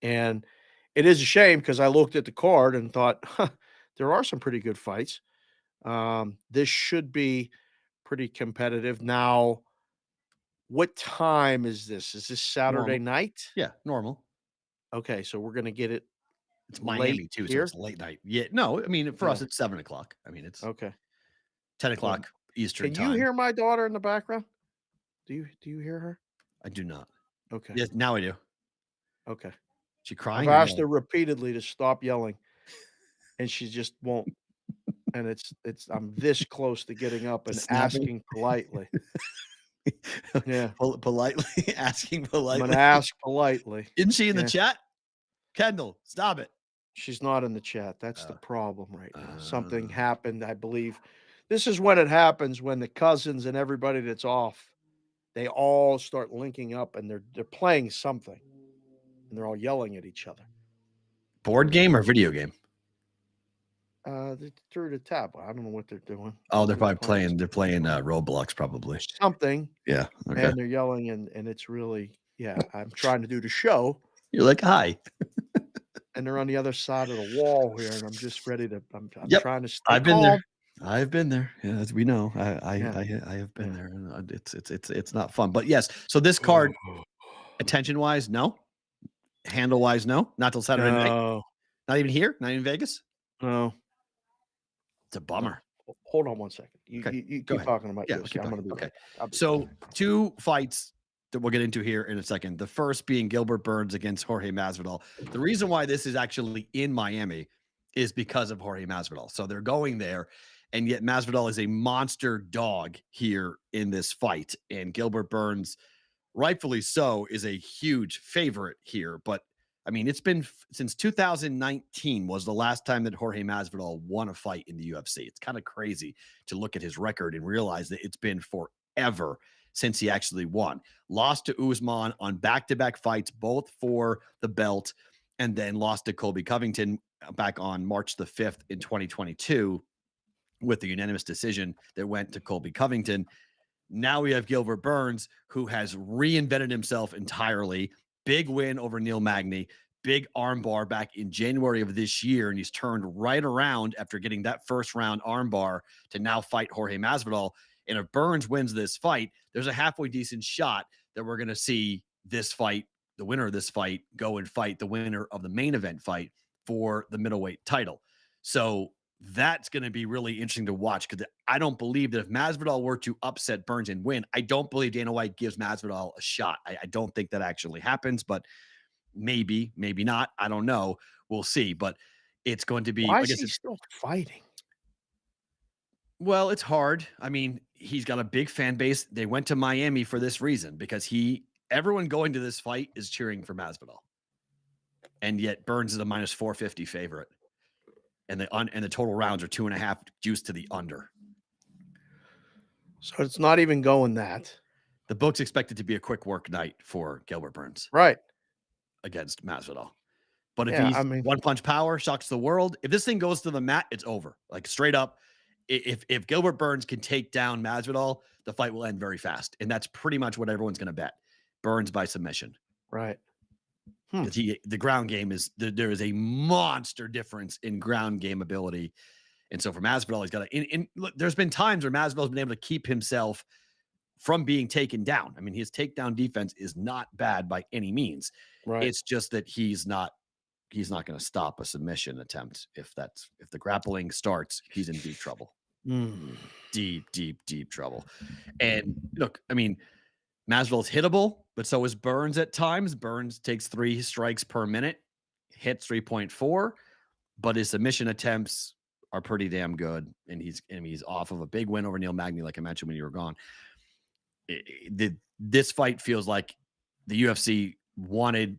And it is a shame because I looked at the card and thought, there are some pretty good fights. This should be pretty competitive. Now, what time is this? Is this Saturday night? Yeah, normal. Okay, so we're gonna get it. It's Miami too, so it's late night. Yeah, no, I mean for us it's 7:00. I mean it's okay. 10:00 Eastern time. Can you hear my daughter in the background? Do you hear her? I do not. Okay. Yes, now I do. Okay. She crying? I've asked her repeatedly to stop yelling, and she just won't. And it's I'm this close to getting up and asking politely. Yeah. Politely asking politely. I'm gonna ask politely. Isn't she in the chat? Kendall, stop it. She's not in the chat. That's the problem right now. Something happened, I believe. This is when it happens, when the cousins and everybody that's off, they all start linking up and they're playing something. And they're all yelling at each other. Board game or video game? Through the tab. I don't know what they're doing. Oh, they're probably playing. They're playing Roblox, probably. Something. Yeah. Okay. And they're yelling, and it's really, I'm trying to do the show. You're like, hi. And they're on the other side of the wall here, and I'm just ready to. I'm trying to stay I've been calm. there. I've been there. Yeah, as we know. I have been there, and it's not fun. But yes. So this card, attention wise, no. Handle wise, no. Not till Saturday night. Not even here. Not even Vegas. No. It's a bummer. Hold on one second. You keep talking about this. I'm going to be okay. Right. So 2 fights that we'll get into here in a second. The first being Gilbert Burns against Jorge Masvidal. The reason why this is actually in Miami is because of Jorge Masvidal. So they're going there, and yet Masvidal is a monster dog here in this fight, and Gilbert Burns, rightfully so, is a huge favorite here. But I mean, it's been since 2019 was the last time that Jorge Masvidal won a fight in the UFC. It's kind of crazy to look at his record and realize that it's been forever since he actually won. Lost to Usman on back-to-back fights, both for the belt, and then lost to Colby Covington back on March the 5th in 2022 with the unanimous decision that went to Colby Covington. Now we have Gilbert Burns, who has reinvented himself entirely. Big win over Neil Magny, big armbar back in January of this year, and he's turned right around after getting that first round armbar to now fight Jorge Masvidal. And if Burns wins this fight, there's a halfway decent shot that we're going to see this fight, the winner of this fight, go and fight the winner of the main event fight for the middleweight title. So that's going to be really interesting to watch, because I don't believe that if Masvidal were to upset Burns and win, I don't believe Dana White gives Masvidal a shot. I don't think that actually happens, but maybe not. I don't know. We'll see. But it's going to be. Why is he still fighting? Well, it's hard. I mean, he's got a big fan base. They went to Miami for this reason, because everyone going to this fight is cheering for Masvidal, and yet Burns is a minus 450 favorite. And the total rounds are 2.5 juice to the under. So it's not even going that. The book's expected to be a quick work night for Gilbert Burns. Right. Against Masvidal. But if he's one punch power, shocks the world. If this thing goes to the mat, it's over. Like straight up. If Gilbert Burns can take down Masvidal, the fight will end very fast. And that's pretty much what everyone's going to bet. Burns by submission. Right. The ground game there is a monster difference in ground game ability. And so for Masvidal, he's got to, look, there's been times where Masvidal's been able to keep himself from being taken down. I mean, his takedown defense is not bad by any means. Right. It's just that he's not going to stop a submission attempt. If the grappling starts, he's in deep trouble. Deep trouble. And look, I mean, Masvidal's hittable, but so is Burns at times. Burns takes 3 strikes per minute, hits 3.4, but his submission attempts are pretty damn good. And he's off of a big win over Neil Magny, like I mentioned when you were gone. This fight feels like the UFC wanted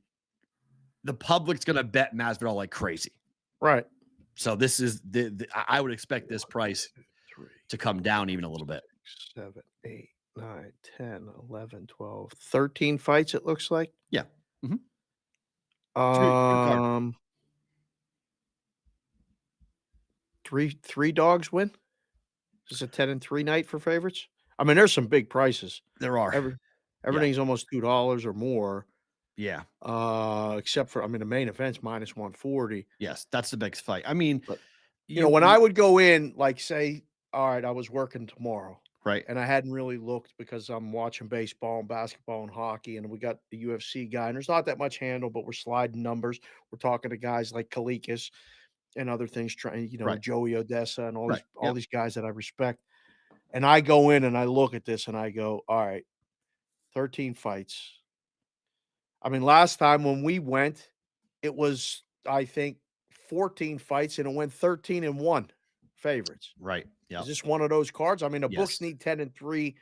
the public's going to bet Masvidal like crazy. Right. So this is I would expect this price to come down even a little bit. 7, 8, 9, 10, 11, 12, 13 fights, it looks like. Yeah. Mm-hmm. Three dogs win. Is this a 10-3 night for favorites? I mean, there's some big prices. There are. Everything's almost $2 or more. Yeah. Except for, the main event's minus 140. Yes, that's the big fight. I mean, but, when I would go in, like say, all right, I was working tomorrow. Right. And I hadn't really looked because I'm watching baseball and basketball and hockey, and we got the UFC guy, and there's not that much handle, but we're sliding numbers. We're talking to guys like Kalikas and other things, trying, Joey Odessa and all these guys that I respect. And I go in and I look at this and I go, all right, 13 fights. I mean, last time when we went, it was, I think, 14 fights, and it went 13-1 favorites. Right. Yeah. Is this one of those cards? I mean, the books need 10-3.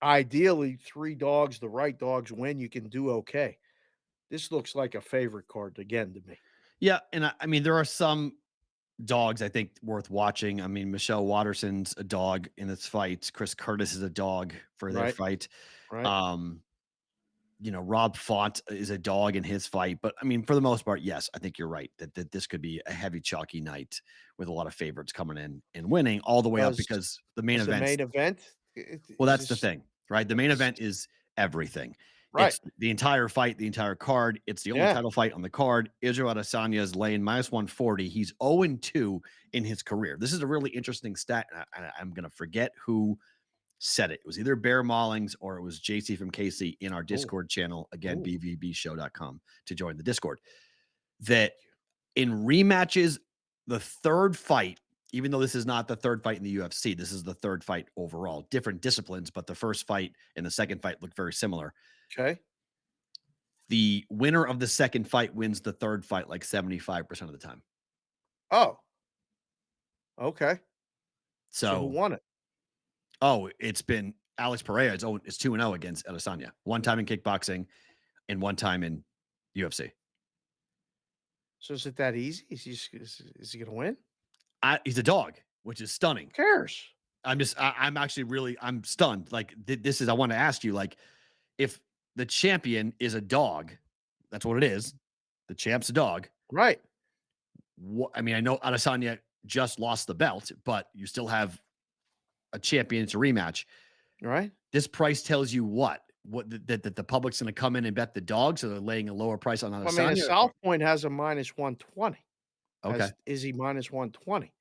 Ideally, 3 dogs, the right dogs win. You can do okay. This looks like a favorite card again to me. Yeah. And I mean, there are some dogs I think worth watching. I mean, Michelle Watterson's a dog in its fight. Chris Curtis is a dog for their fight. Right. Rob Font is a dog in his fight. But I mean, for the most part, yes, I think you're right that this could be a heavy, chalky night with a lot of favorites coming in and winning all the way up, because the main event. Well, that's the thing, right? The main event is everything. Right. It's the entire fight, the entire card. It's the only title fight on the card. Israel Adesanya is laying minus 140. He's 0-2 in his career. This is a really interesting stat. I'm going to forget who said it. It was either Bear Maulings or it was JC from KC in our Discord channel. Again, bvbshow.com to join the Discord. That in rematches, the third fight, even though this is not the third fight in the UFC, this is the third fight overall. Different disciplines, but the first fight and the second fight look very similar. Okay. The winner of the second fight wins the third fight like 75% of the time. Oh. Okay. So who won it? Oh, it's been Alex Pereira. It's 2-0 against Adesanya. One time in kickboxing and one time in UFC. So is it that easy? Is he going to win? He's a dog, which is stunning. Who cares? I'm stunned. Like this is, I want to ask you, like, if the champion is a dog, that's what it is. The champ's a dog. Right. I mean, I know Adesanya just lost the belt, but you still have a champion to rematch. Right? This price tells you what? That the public's gonna come in and bet the dog, so they're laying a lower price on Well, I mean, a Adesanya South or Point has a -120, okay. has Izzy -120,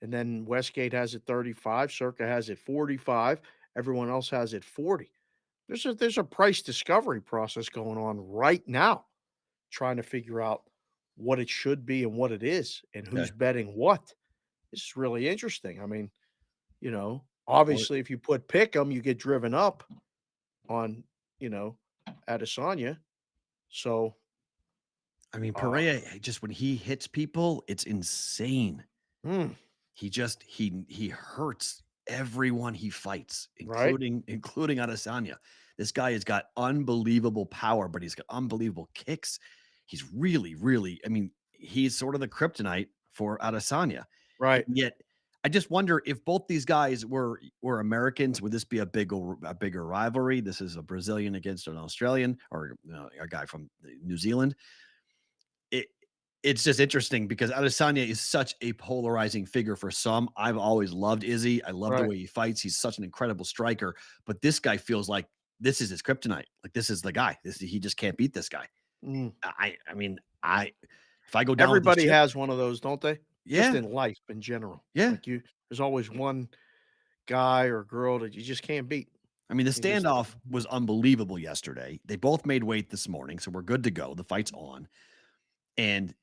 and then Westgate has it 35, Circa has it 45, everyone else has it 40. There's a price discovery process going on right now, trying to figure out what it should be and what it is and who's Okay. betting what. This is really interesting. I mean, Well, obviously, if you put pick 'em, you get driven up on, you know, Adesanya. So, I mean, uh, Perea, just when he hits people, it's insane. mm, He just he hurts everyone he fights, right, including Adesanya. This guy has got unbelievable power, but he's got unbelievable kicks. He's really, really, I mean, he's sort of the kryptonite for Adesanya. And right. yet, I just wonder if both these guys were Americans, would this be a bigger rivalry? This is a Brazilian against an Australian or a guy from New Zealand. It it's just interesting because Adesanya is such a polarizing figure for some. I've always loved Izzy. I love the Right. way he fights. He's such an incredible striker, but this guy feels like this is his kryptonite. Like this is the guy. He just can't beat this guy. Mm. I mean, I if I go down with this Everybody chip, has one of those, don't they? Just yeah, in life in general. yeah. Like there's always one guy or girl that you just can't beat. I mean, the You just standoff was unbelievable yesterday. They both made weight this morning, so we're good to go. The fight's on. And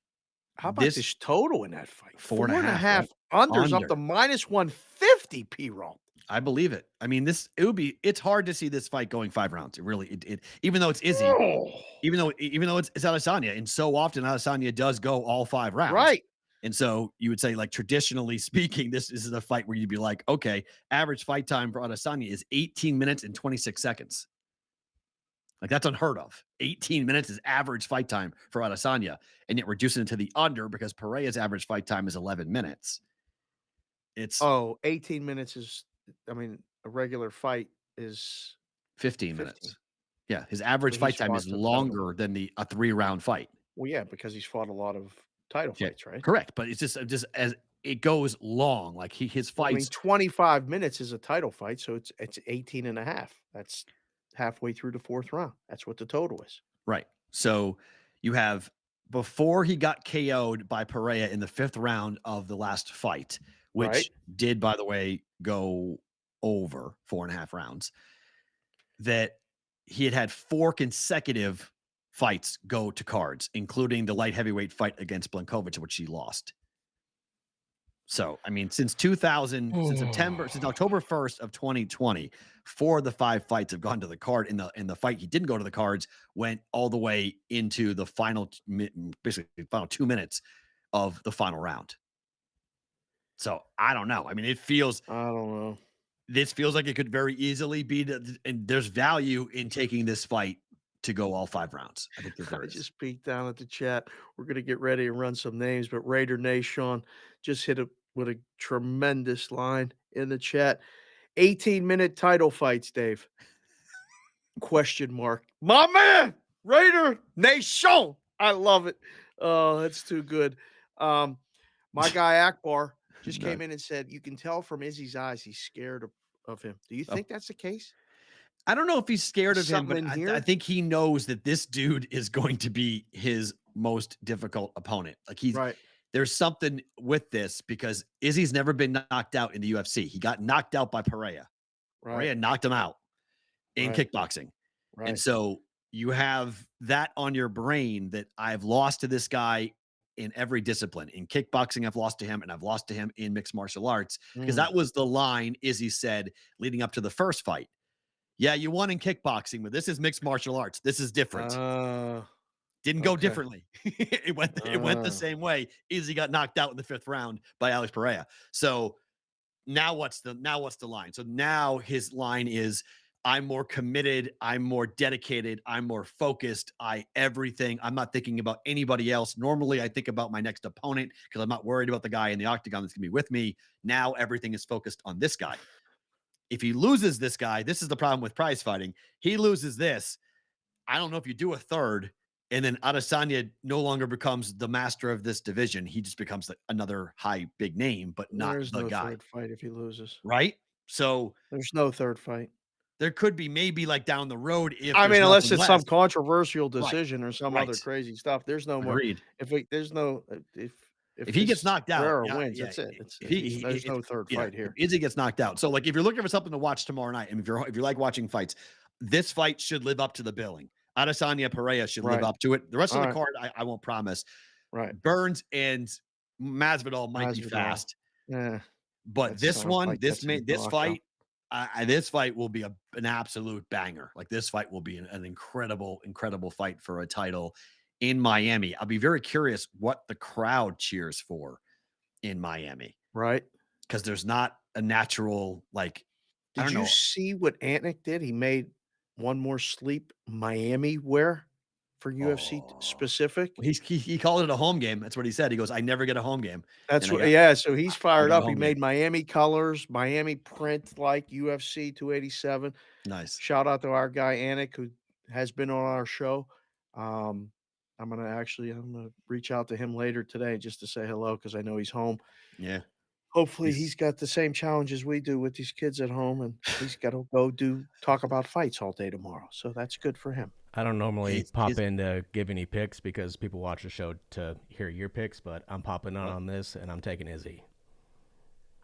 How about this this total in that fight? four and Four a and a half, right? half unders up Under. to -150, Perrault. I believe it. I mean, it's hard to see this fight going 5 rounds. It really even though it's Izzy, Oh, even though it's Adesanya, and so often Adesanya does go all 5 rounds. right. And so you would say, like, traditionally speaking, this is a fight where you'd be like, okay, average fight time for Adesanya is 18 minutes and 26 seconds. Like, that's unheard of. 18 minutes is average fight time for Adesanya, and yet reducing it to the under because Pereira's average fight time is 11 minutes. It's Oh, 18 minutes is I mean, a regular fight is 15 15. minutes. Yeah, his average But fight he's time fought is the title. longer than a 3-round fight. Well, yeah, because he's fought a lot of title Yeah, fights, right? correct, but it's just as it goes long, like, his Well, I mean, fights 25 minutes is a title fight, so it's 18 and a half. That's halfway through the 4th round. That's what the total is. right. So, you have before he got KO'd by Perea in the 5th round of the last fight, Right? which did, by the way, go over 4.5 rounds, that he had 4 consecutive fights go to cards, including the light heavyweight fight against Blankovic, which he lost. So, I mean, since October 1st of 2020, 4 of the 5 fights have gone to the card. In the fight he didn't go to the cards, went all the way into the final, basically the final 2 minutes of the final round. So I don't know. I mean, I don't know. this feels like it could very easily be, and there's value in taking this fight to go all 5 rounds. I think that there I is. just peeked down at the chat. We're gonna get ready and run some names, but Raider Nation just hit it with a tremendous line in the chat. 18-minute title fights, Dave. Question mark. My man, Raider Nation. I love it. Oh, that's too good. My guy Akbar just No. came in and said, you can tell from Izzy's eyes he's scared of him. Do you Oh, think that's the case? I don't know if he's scared of him, Something but in I here? think he knows that this dude is going to be his most difficult opponent. Like Right, there's something with this because Izzy's never been knocked out in the UFC. He got knocked out by Perea. right, Perea knocked him out in right, kickboxing. And right. so you have that on your brain that I've lost to this guy in every discipline. In kickboxing, I've lost to him, and I've lost to him in mixed martial arts because Mm. that was the line Izzy said leading up to the first fight. Yeah, you won in kickboxing, but this is mixed martial arts. This is different. Uh, Didn't go okay. differently. It went the same way. Izzy got knocked out in the 5th round by Alex Perea. So now what's the line? So now his line is I'm more committed, I'm more dedicated, I'm more focused, everything. I'm not thinking about anybody else. Normally I think about my next opponent because I'm not worried about the guy in the octagon that's gonna be with me. Now everything is focused on this guy. If he loses this guy, this is the problem with prize fighting. He loses this. I don't know if you do a third and then Adesanya no longer becomes the master of this division. He just becomes another high, big name, but not There's the no guy, third fight if he loses. right? So There's no third fight. there could be maybe like down the road if I there's mean, unless nothing it's some less. controversial decision or some other Right. crazy stuff. There's no more. Agreed. If he this gets knocked out, Ferrara wins, that's it. There's no third fight here. If Izzy gets knocked out. So like if you're looking for something to watch tomorrow night, and if you like watching fights, this fight should live up to the billing. Adesanya Pereira should live up to it. The rest of the card, I won't promise. Right. Burns and Masvidal might be fast. Yeah. But this one, this fight will be an absolute banger. Like this fight will be an incredible fight for a title in Miami. I'll be very curious what the crowd cheers for in Miami. Right. Because there's not a natural, like, Did you see what Antnik did? He made one more sleep Miami wear for UFC specific. He called it a home game. That's what he said. He goes, I never get a home game. That's what, so he's fired up. He made Miami colors, Miami print like UFC 287. Nice. Shout out to our guy Antnik, who has been on our show. I'm gonna reach out to him later today just to say hello because I know he's home. Yeah. Hopefully he's got the same challenges we do with these kids at home, and he's got to go talk about fights all day tomorrow. So that's good for him. I don't normally pop in to give any picks because people watch the show to hear your picks, but I'm popping on this, and I'm taking Izzy.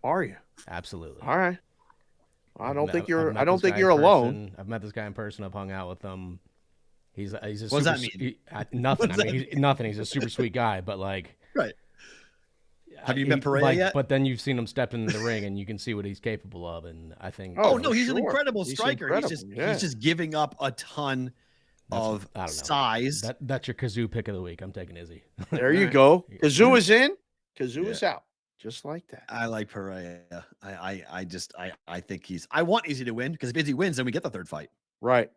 Are you? Absolutely. All right. I don't think you're alone. I've met this guy in person. I've hung out with him. He's a what does that mean? Nothing. I mean, nothing. He's a super sweet guy, but like, right. Have you met Perrault yet? But then you've seen him step in the ring, and you can see what he's capable of. And I think, he's an incredible striker. He's just giving up a ton of size. That's your Kazoo pick of the week. I'm taking Izzy. There you go. Kazoo is in. Kazoo is out. Just like that. I like Pereira. I think I want Izzy to win because if Izzy wins, then we get the third fight. Right.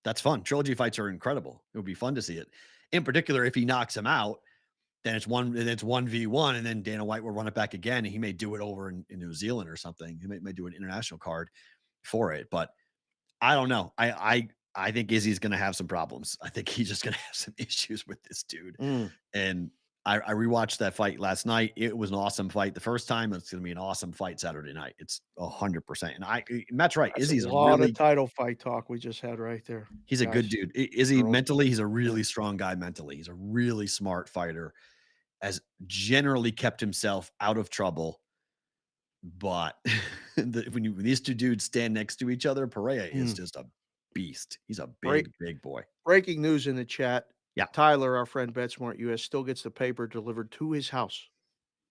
That's fun. Trilogy fights are incredible. It would be fun to see it. In particular, if he knocks him out, then it's 1v1, and then Dana White will run it back again, and he may do it over in New Zealand or something. He may do an international card for it, but I don't know. I think Izzy's going to have some problems. I think he's just going to have some issues with this dude. And I rewatched that fight last night. It was an awesome fight the first time. It's going to be an awesome fight Saturday night. It's 100%. And Matt's right. That's Izzy's a lot of title fight talk we just had right there. He's a good dude. Izzy mentally, he's a really strong guy mentally. He's a really smart fighter. Has generally kept himself out of trouble. But when these two dudes stand next to each other, Pereira is just a beast. He's a big boy. Breaking news in the chat. Yeah. Tyler, our friend BetSmart US, still gets the paper delivered to his house.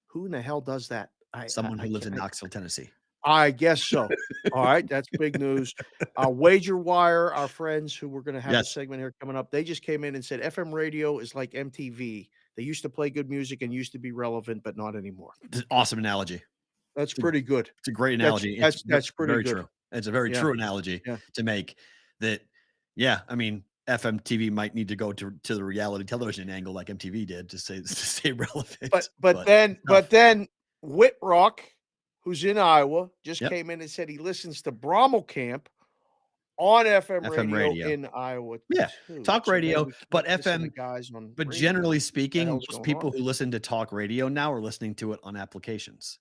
Who in the hell does that? Someone who lives in Knoxville, Tennessee. I guess so. All right. That's big news. Wager Wire, our friends who we're going to have a segment here coming up, they just came in and said FM radio is like MTV. They used to play good music and used to be relevant, but not anymore. It's an awesome analogy. That's pretty good. It's a great analogy. That's pretty good. True. It's a very true analogy to make that. Yeah. I mean, FM TV might need to go to the reality television angle like MTV did to stay relevant. But then Whitrock, who's in Iowa, just came in and said he listens to Brommel Camp on FM radio in Iowa. Yeah, too. talk radio, but FM guys on. But radio. generally speaking, most people who listen to talk radio now are listening to it on applications.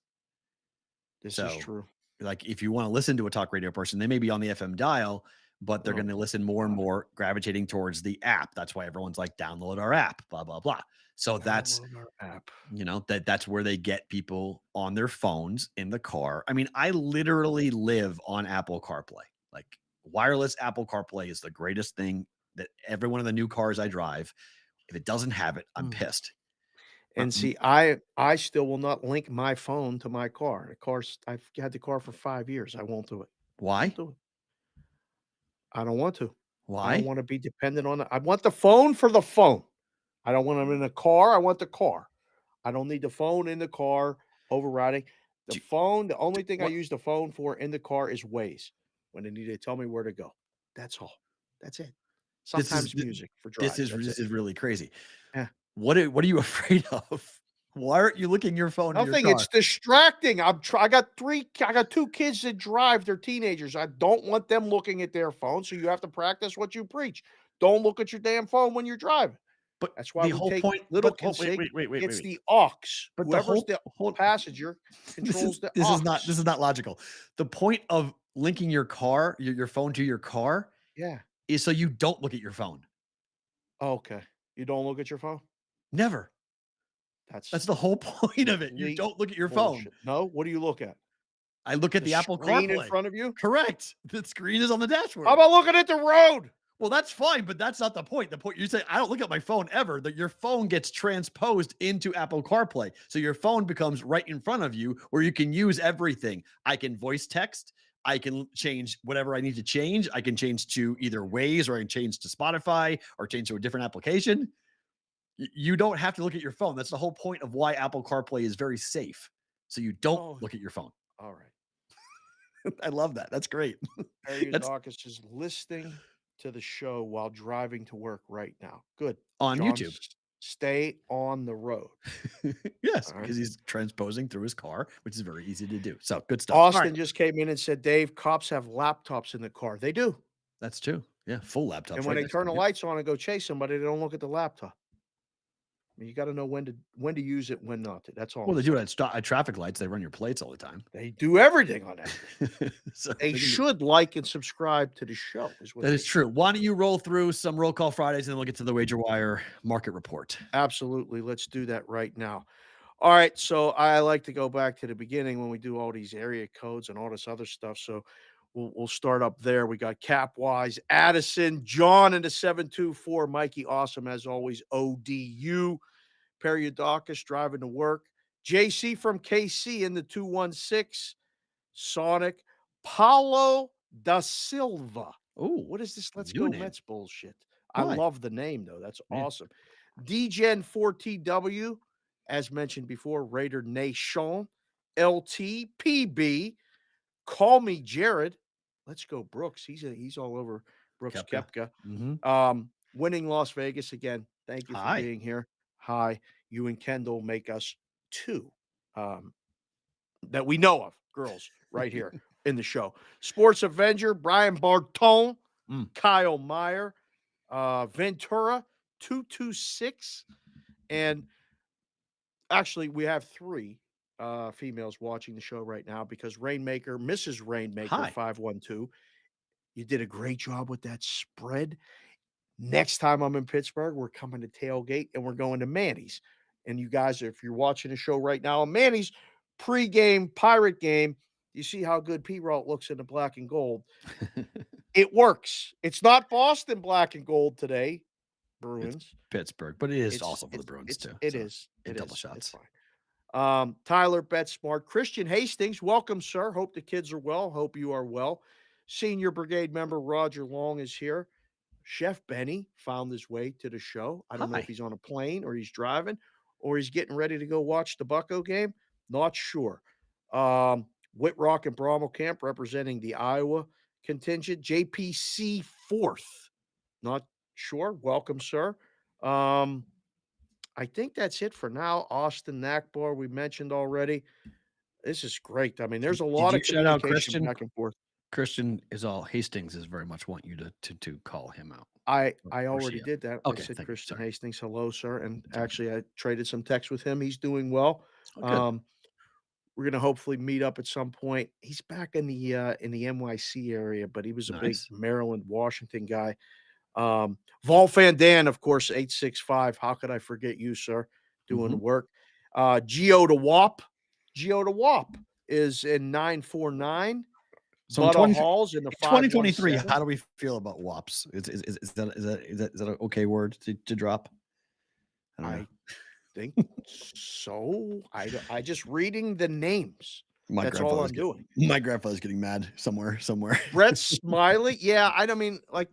This is true. Like if you want to listen to a talk radio person, they may be on the FM dial, but they're going to listen more and more, gravitating towards the app. That's why everyone's like, download our app, blah, blah, blah. So that's, that's where they get people on their phones in the car. I mean, I literally live on Apple CarPlay. Like wireless Apple CarPlay is the greatest thing that every one of the new cars I drive. If it doesn't have it, I'm pissed. And see, I still will not link my phone to my car. I've had the car for 5 years. I won't do it. Why? I don't want to. Why? I don't want to be dependent on it. I want the phone for the phone. I don't want them in a car. I want the car. I don't need the phone in the car overriding. The only thing I use the phone for in the car is Waze when they need to tell me where to go. That's all. That's it. Sometimes music for driving. This is really crazy. Yeah. What are you afraid of? Why aren't you looking your phone? Nothing. It's distracting. I got 2 kids that drive. They're teenagers. I don't want them looking at their phone. So you have to practice what you preach. Don't look at your damn phone when you're driving. But that's why the whole point. Little wait. It's the aux. But whoever's the whole passenger controls the aux. This is not logical. The point of linking your car, your phone to your car Yeah. is so you don't look at your phone. Okay. You don't look at your phone? Never. That's That's the whole point of it. You complete don't look at your phone. bullshit. No? What do you look at? I look at The the Apple screen in CarPlay. front of you? Correct. The screen is on the dashboard. How about looking at the road? Well, that's fine, but that's not the point. The point you say, I don't look at my phone ever. That your phone gets transposed into Apple CarPlay. So your phone becomes right in front of you where you can use everything. I can voice text. I can change whatever I need to change. I can change to either Waze or I can change to Spotify or change to a different application. You don't have to look at your phone. That's the whole point of why Apple CarPlay is very safe. So you don't look at your phone. All right. I love that. That's great. Ariadakis is listening to the show while driving to work right now. Good. On John, YouTube. Stay on the road. Yes, All right. because he's transposing through his car, which is very easy to do. So good stuff. Austin just came in and said, Dave, cops have laptops in the car. They do. That's true. Yeah, full laptops. And when they turn the lights on and go chase somebody, they don't look at the laptop. You got to know when to use it, when not to. That's all. Well, they do it at traffic lights. They run your plates all the time. They do everything on that. So they should like and subscribe to the show. That is true. Why don't you roll through some roll call Fridays and then we'll get to the Wager Wire market report. Absolutely. Let's do that right now. All right. So I like to go back to the beginning when we do all these area codes and all this other stuff. So we'll start up there. We got Capwise, Addison, John in the 724, Mikey, awesome as always, ODU. Periodakis driving to work. JC from KC in the 216. Sonic. Paulo da Silva. Oh, what is this? Let's go name. Mets bullshit. Why? I love the name, though. That's awesome. DGen 4TW, as mentioned before, Raider Nation. LT, PB. Call me Jared. Let's go Brooks. He's all over Brooks Koepka. Mm-hmm. Winning Las Vegas again. Thank you for being here. Hi, you and Kendall make us two that we know of, girls, right here in the show. Sports Avenger, Brian Barton, Kyle Meyer, Ventura, 226. And actually, we have three females watching the show right now because Rainmaker, Mrs. Rainmaker, 512, you did a great job with that spread. Next time I'm in Pittsburgh, we're coming to Tailgate and we're going to Manny's. And you guys, if you're watching the show right now, Manny's pregame Pirate game, you see how good Perrault looks in the black and gold. It works. It's not Boston black and gold today, Bruins. It's Pittsburgh, but it is also for the Bruins too. It is. Double shots. It's fine. Tyler Betsmart, Christian Hastings, welcome, sir. Hope the kids are well. Hope you are well. Senior Brigade member Roger Long is here. Chef Benny found his way to the show. I don't know if he's on a plane or he's driving or he's getting ready to go watch the Bucco game. Not sure. Whitrock and Brommel Camp representing the Iowa contingent. JPC 4th. Not sure. Welcome, sir. I think that's it for now. Austin Nakbar, we mentioned already. This is great. I mean, there's a lot of shout out communication Christian? back and forth. Christian is all Hastings is very much want you to call him out. I already did that. Okay, I said Christian Hastings, hello, sir. And actually, I traded some texts with him. He's doing well. We're gonna hopefully meet up at some point. He's back in the NYC area, but he was a big Maryland, Washington guy. Vol Van Dan, of course, 865. How could I forget you, sir? Doing the work. Geo to WAP. Geo to WAP is in 949. So Halls in the 2023. How do we feel about WAPs? Is that an okay word to drop? I think so. I just reading the names. That's all I'm doing. My grandfather's getting mad somewhere. Brett Smiley. Yeah, I don't mean like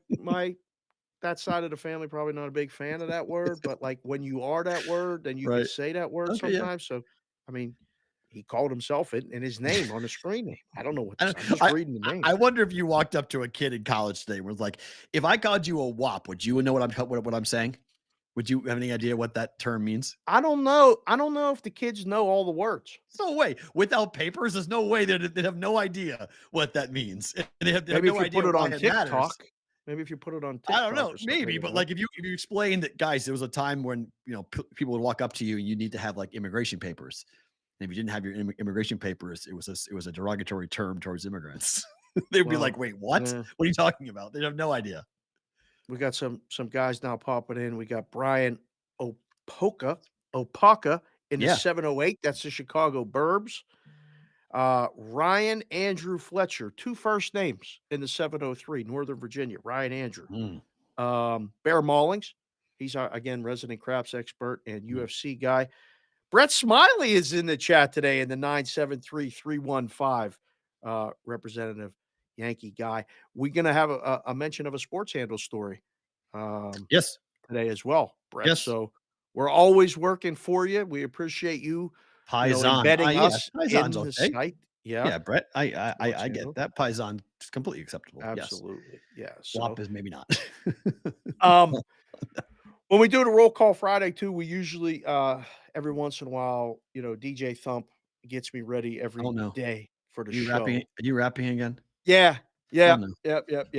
that side of the family probably not a big fan of that word, but like when you are that word, then you can say that word sometimes. So I mean, he called himself it and his name on the screen name. I don't know what. I'm just reading the name. I wonder if you walked up to a kid in college today and was like, "If I called you a WAP, would you know what I'm saying? Would you have any idea what that term means?" I don't know. I don't know if the kids know all the words. No way. Without papers, there's no way they'd have no idea what that means. They have maybe no if you idea put it on matters. TikTok. Maybe if you put it on TikTok. I don't know. Maybe, but like if you explain that, guys, there was a time when people would walk up to you and you need to have like immigration papers. And if you didn't have your immigration papers, it was a derogatory term towards immigrants. They'd be like, wait, what? Yeah. What are you talking about? They have no idea. We got some guys now popping in. We got Brian Opaka in the Yeah. 708. That's the Chicago Burbs. Ryan Andrew Fletcher, 2 first names in the 703, Northern Virginia. Ryan Andrew. Bear Maulings. He's our, again, resident craps expert and UFC guy. Brett Smiley is in the chat today in the 973-315, representative Yankee guy. We're going to have a mention of a sports handle story Yes. today as well, Brett. Yes. So we're always working for you. We appreciate you, embedding us in the site. Yeah, Brett, I get that. Paisan is completely acceptable. Absolutely. Yes. Yeah. Swap is maybe not. When we do the roll call Friday too, we usually every once in a while, DJ Thump gets me ready every day for the show. Are you rapping again? Yeah. Yeah. Oh, no. Yep.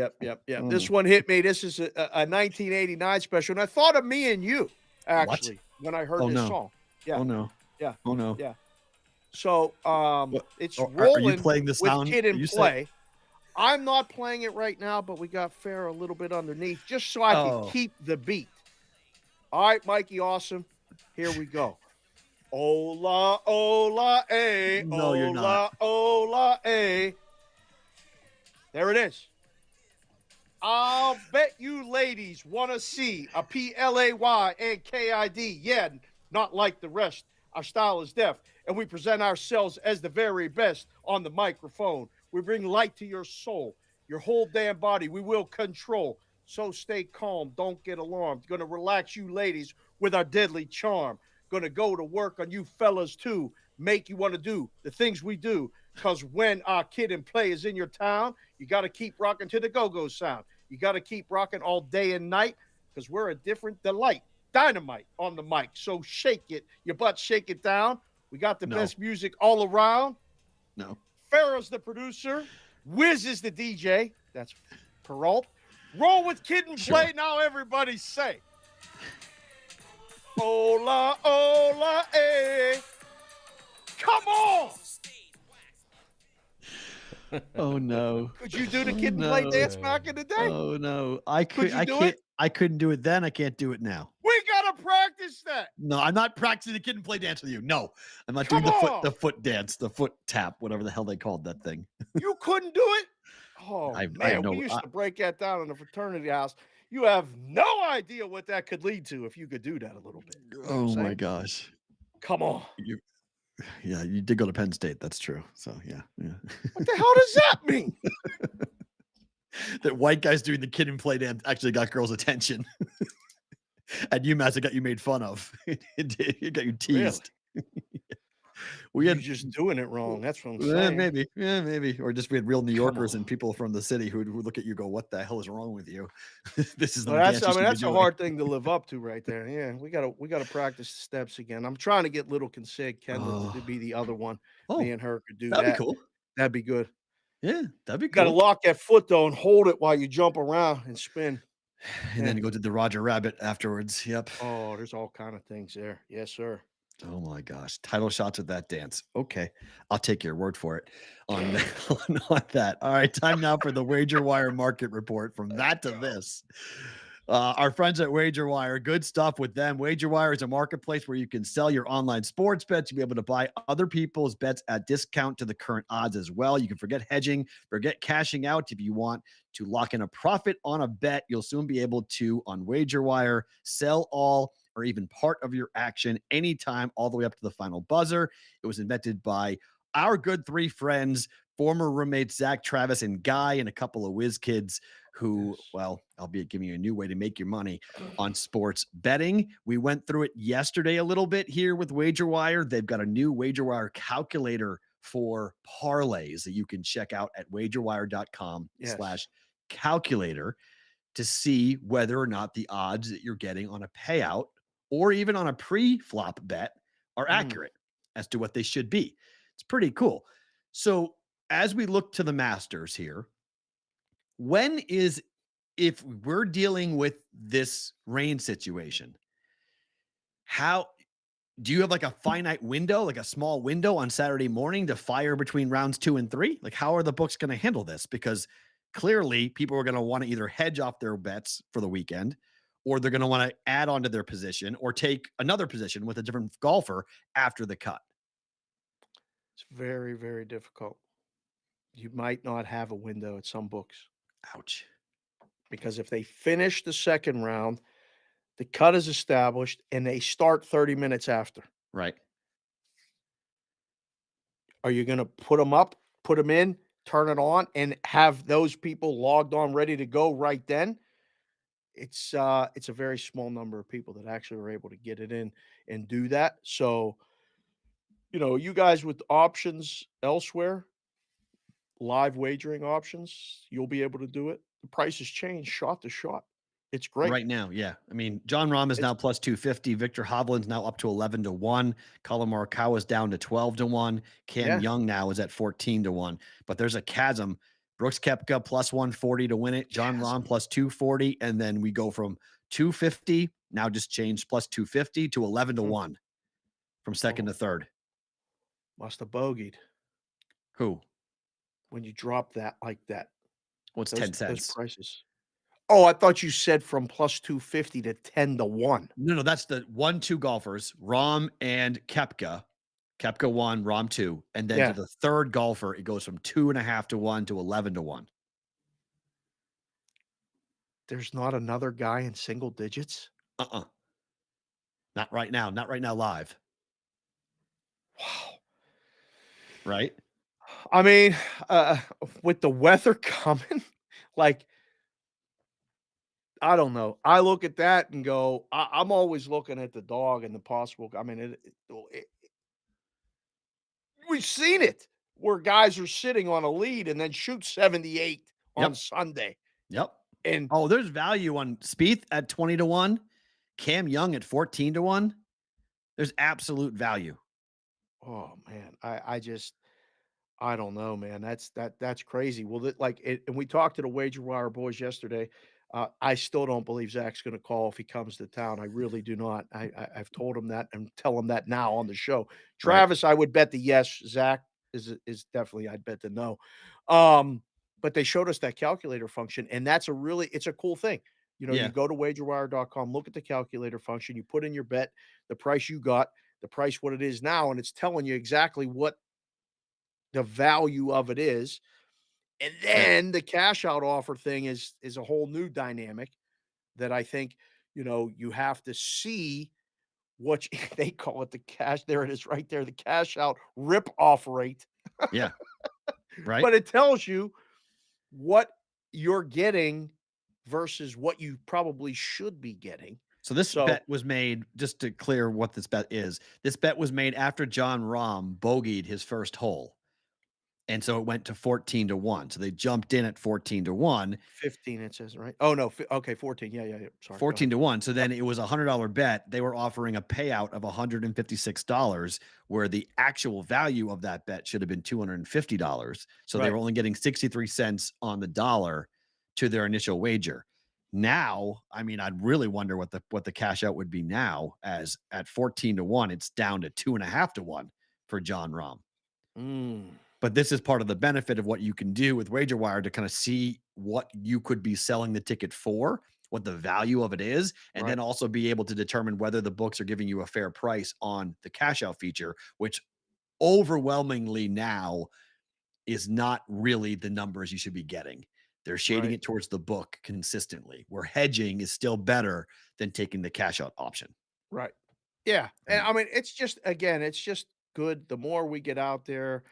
Oh, This no. one hit me. This is a 1989 special. And I thought of me and you actually when I heard this song. Yeah. Oh no. Yeah. Oh no. Yeah. So it's are rolling you playing the sound? with Kid and Play. I'm not playing it right now, but we got Farra a little bit underneath just so I can keep the beat. All right, Mikey, awesome. Here we go. Ola, ola, eh. No, you're not. Ola, eh. There it is. I'll bet you ladies want to see a PLAY and KID. Yeah, not like the rest. Our style is deaf, and we present ourselves as the very best on the microphone. We bring light to your soul, your whole damn body. We will control. So stay calm. Don't get alarmed. Going to relax you ladies with our deadly charm. Going to go to work on you fellas too. Make you want to do the things we do. Because when our Kid and Play is in your town, you got to keep rocking to the go-go sound. You got to keep rocking all day and night because we're a different delight. Dynamite on the mic. So shake it. Your butt shake it down. We got the best music all around. No. Farrah's the producer. Wiz is the DJ. That's Perrault. Roll with Kid and Play. Now everybody say. Ola, ola, eh. Come on. Oh no. Could you do the Kid and Play dance back in the day? Oh no. I couldn't do it then. I can't do it now. We gotta practice that. No, I'm not practicing the Kid and Play dance with you. No. I'm not doing the foot dance, the foot tap, whatever the hell they called that thing. You couldn't do it? Oh, man, we used to break that down in the fraternity house. You have no idea what that could lead to if you could do that a little bit. You know oh my gosh. Come on. You did go to Penn State. That's true. So yeah. What the hell does that mean? That white guys doing the Kid and Play dance actually got girls' attention. At UMass, it got you made fun of. It got you teased. You're just doing it wrong. That's what I'm saying. Maybe. Or just we had real New Yorkers and people from the city who look at you and go, what the hell is wrong with you? This is that's a hard thing to live up to right there. Yeah, we gotta practice the steps again. I'm trying to get Little Consig Kendall to be the other one. Me and her could do that. That'd be cool. That'd be good. Yeah, that'd be You cool. gotta lock that foot though and hold it while you jump around and spin. And then you go to the Roger Rabbit afterwards. Yep. Oh, there's all kind of things there. Yes, sir. Oh my gosh. Title shots of that dance. Okay. I'll take your word for it on that. All right. Time now for the Wager Wire market report. From that to this. Our friends at Wager Wire, good stuff with them. Wager Wire is a marketplace where you can sell your online sports bets. You'll be able to buy other people's bets at discount to the current odds as well. You can forget hedging, forget cashing out. If you want to lock in a profit on a bet, you'll soon be able to, on Wager Wire, sell all or even part of your action anytime, all the way up to the final buzzer. It was invented by our good 3 friends, former roommates Zach, Travis, and Guy, and a couple of whiz kids who, well, albeit giving you a new way to make your money on sports betting. We went through it yesterday a little bit here with Wager Wire. They've got a new Wager Wire calculator for parlays that you can check out at wagerwire.com/calculator to see whether or not the odds that you're getting on a payout or even on a pre-flop bet are accurate as to what they should be. It's pretty cool. So as we look to the Masters here, if we're dealing with this rain situation, do you have like a finite window, like a small window on Saturday morning to fire between rounds 2 and 3? Like, how are the books going to handle this? Because clearly people are going to want to either hedge off their bets for the weekend, or they're going to want to add on to their position or take another position with a different golfer after the cut. It's very, very difficult. You might not have a window at some books Ouch. because if they finish the second round, the cut is established and they start 30 minutes after. Right. Are you going to put them up, put them in, turn it on, and have those people logged on ready to go right then? It's a very small number of people that actually are able to get it in and do that. So, you guys with options elsewhere, live wagering options, you'll be able to do it. The prices change shot to shot. It's great. Right now, yeah. I mean, John Rahm is now plus 250. Victor Hovland's now up to 11-1. Colin Morikawa is down to 12-1. Cam Young now is at 14-1. But there's a chasm. Brooks Koepka plus 140 to win it. John Rahm plus 240. And then we go from 250, now just changed plus 250 to 11-1 from second to third. Must have bogeyed. Who? When you drop that like that. What's 10 cents? Those prices. Oh, I thought you said from plus 250 to 10-1. No, that's the 1-2 golfers, Rahm and Koepka. Koepka 1, Rahm 2. And then to the third golfer, it goes from 2.5-1 to 11-1. There's not another guy in single digits? Not right now. Not right now live. Wow. Right? I mean, with the weather coming, like, I don't know. I look at that and go, I'm always looking at the dog and the possible. I mean, we've seen it where guys are sitting on a lead and then shoot 78 on Sunday. Yep. And there's value on Spieth at 20-1, Cam Young at 14-1. There's absolute value. Oh man, I don't know, man. That's crazy. Well, and we talked to the Wager Wire boys yesterday. I still don't believe Zach's going to call if he comes to town. I really do not. I've told him that and tell him that now on the show. Travis, I would bet the yes. Zach is definitely, I'd bet the no. But they showed us that calculator function, and it's a cool thing. You go to wagerwire.com, look at the calculator function, you put in your bet, the price you got, the price what it is now, and it's telling you exactly what the value of it is. And then the cash out offer thing is a whole new dynamic that I think, you have to see what they call it, the cash. There it is right there. The cash out rip off rate. Yeah. Right. But it tells you what you're getting versus what you probably should be getting. So this bet was made, just to clear what this bet is. This bet was made after John Rahm bogeyed his first hole. And so it went to 14-1. So they jumped in at 14-1. 15, it says, right? Oh, no. Okay, 14. Yeah. Sorry. 14-1. So then it was a $100 bet. They were offering a payout of $156, where the actual value of that bet should have been $250. So they were only getting 63 cents on the dollar to their initial wager. Now, I mean, I'd really wonder what the cash out would be now, as at 14-1, it's down to 2.5-1 for John Rahm. But this is part of the benefit of what you can do with WagerWire to kind of see what you could be selling the ticket for, what the value of it is, and then also be able to determine whether the books are giving you a fair price on the cash out feature, which overwhelmingly now is not really the numbers you should be getting. They're shading it towards the book consistently, where hedging is still better than taking the cash out option. Right. Yeah. And I mean, it's just good. The more we get out there,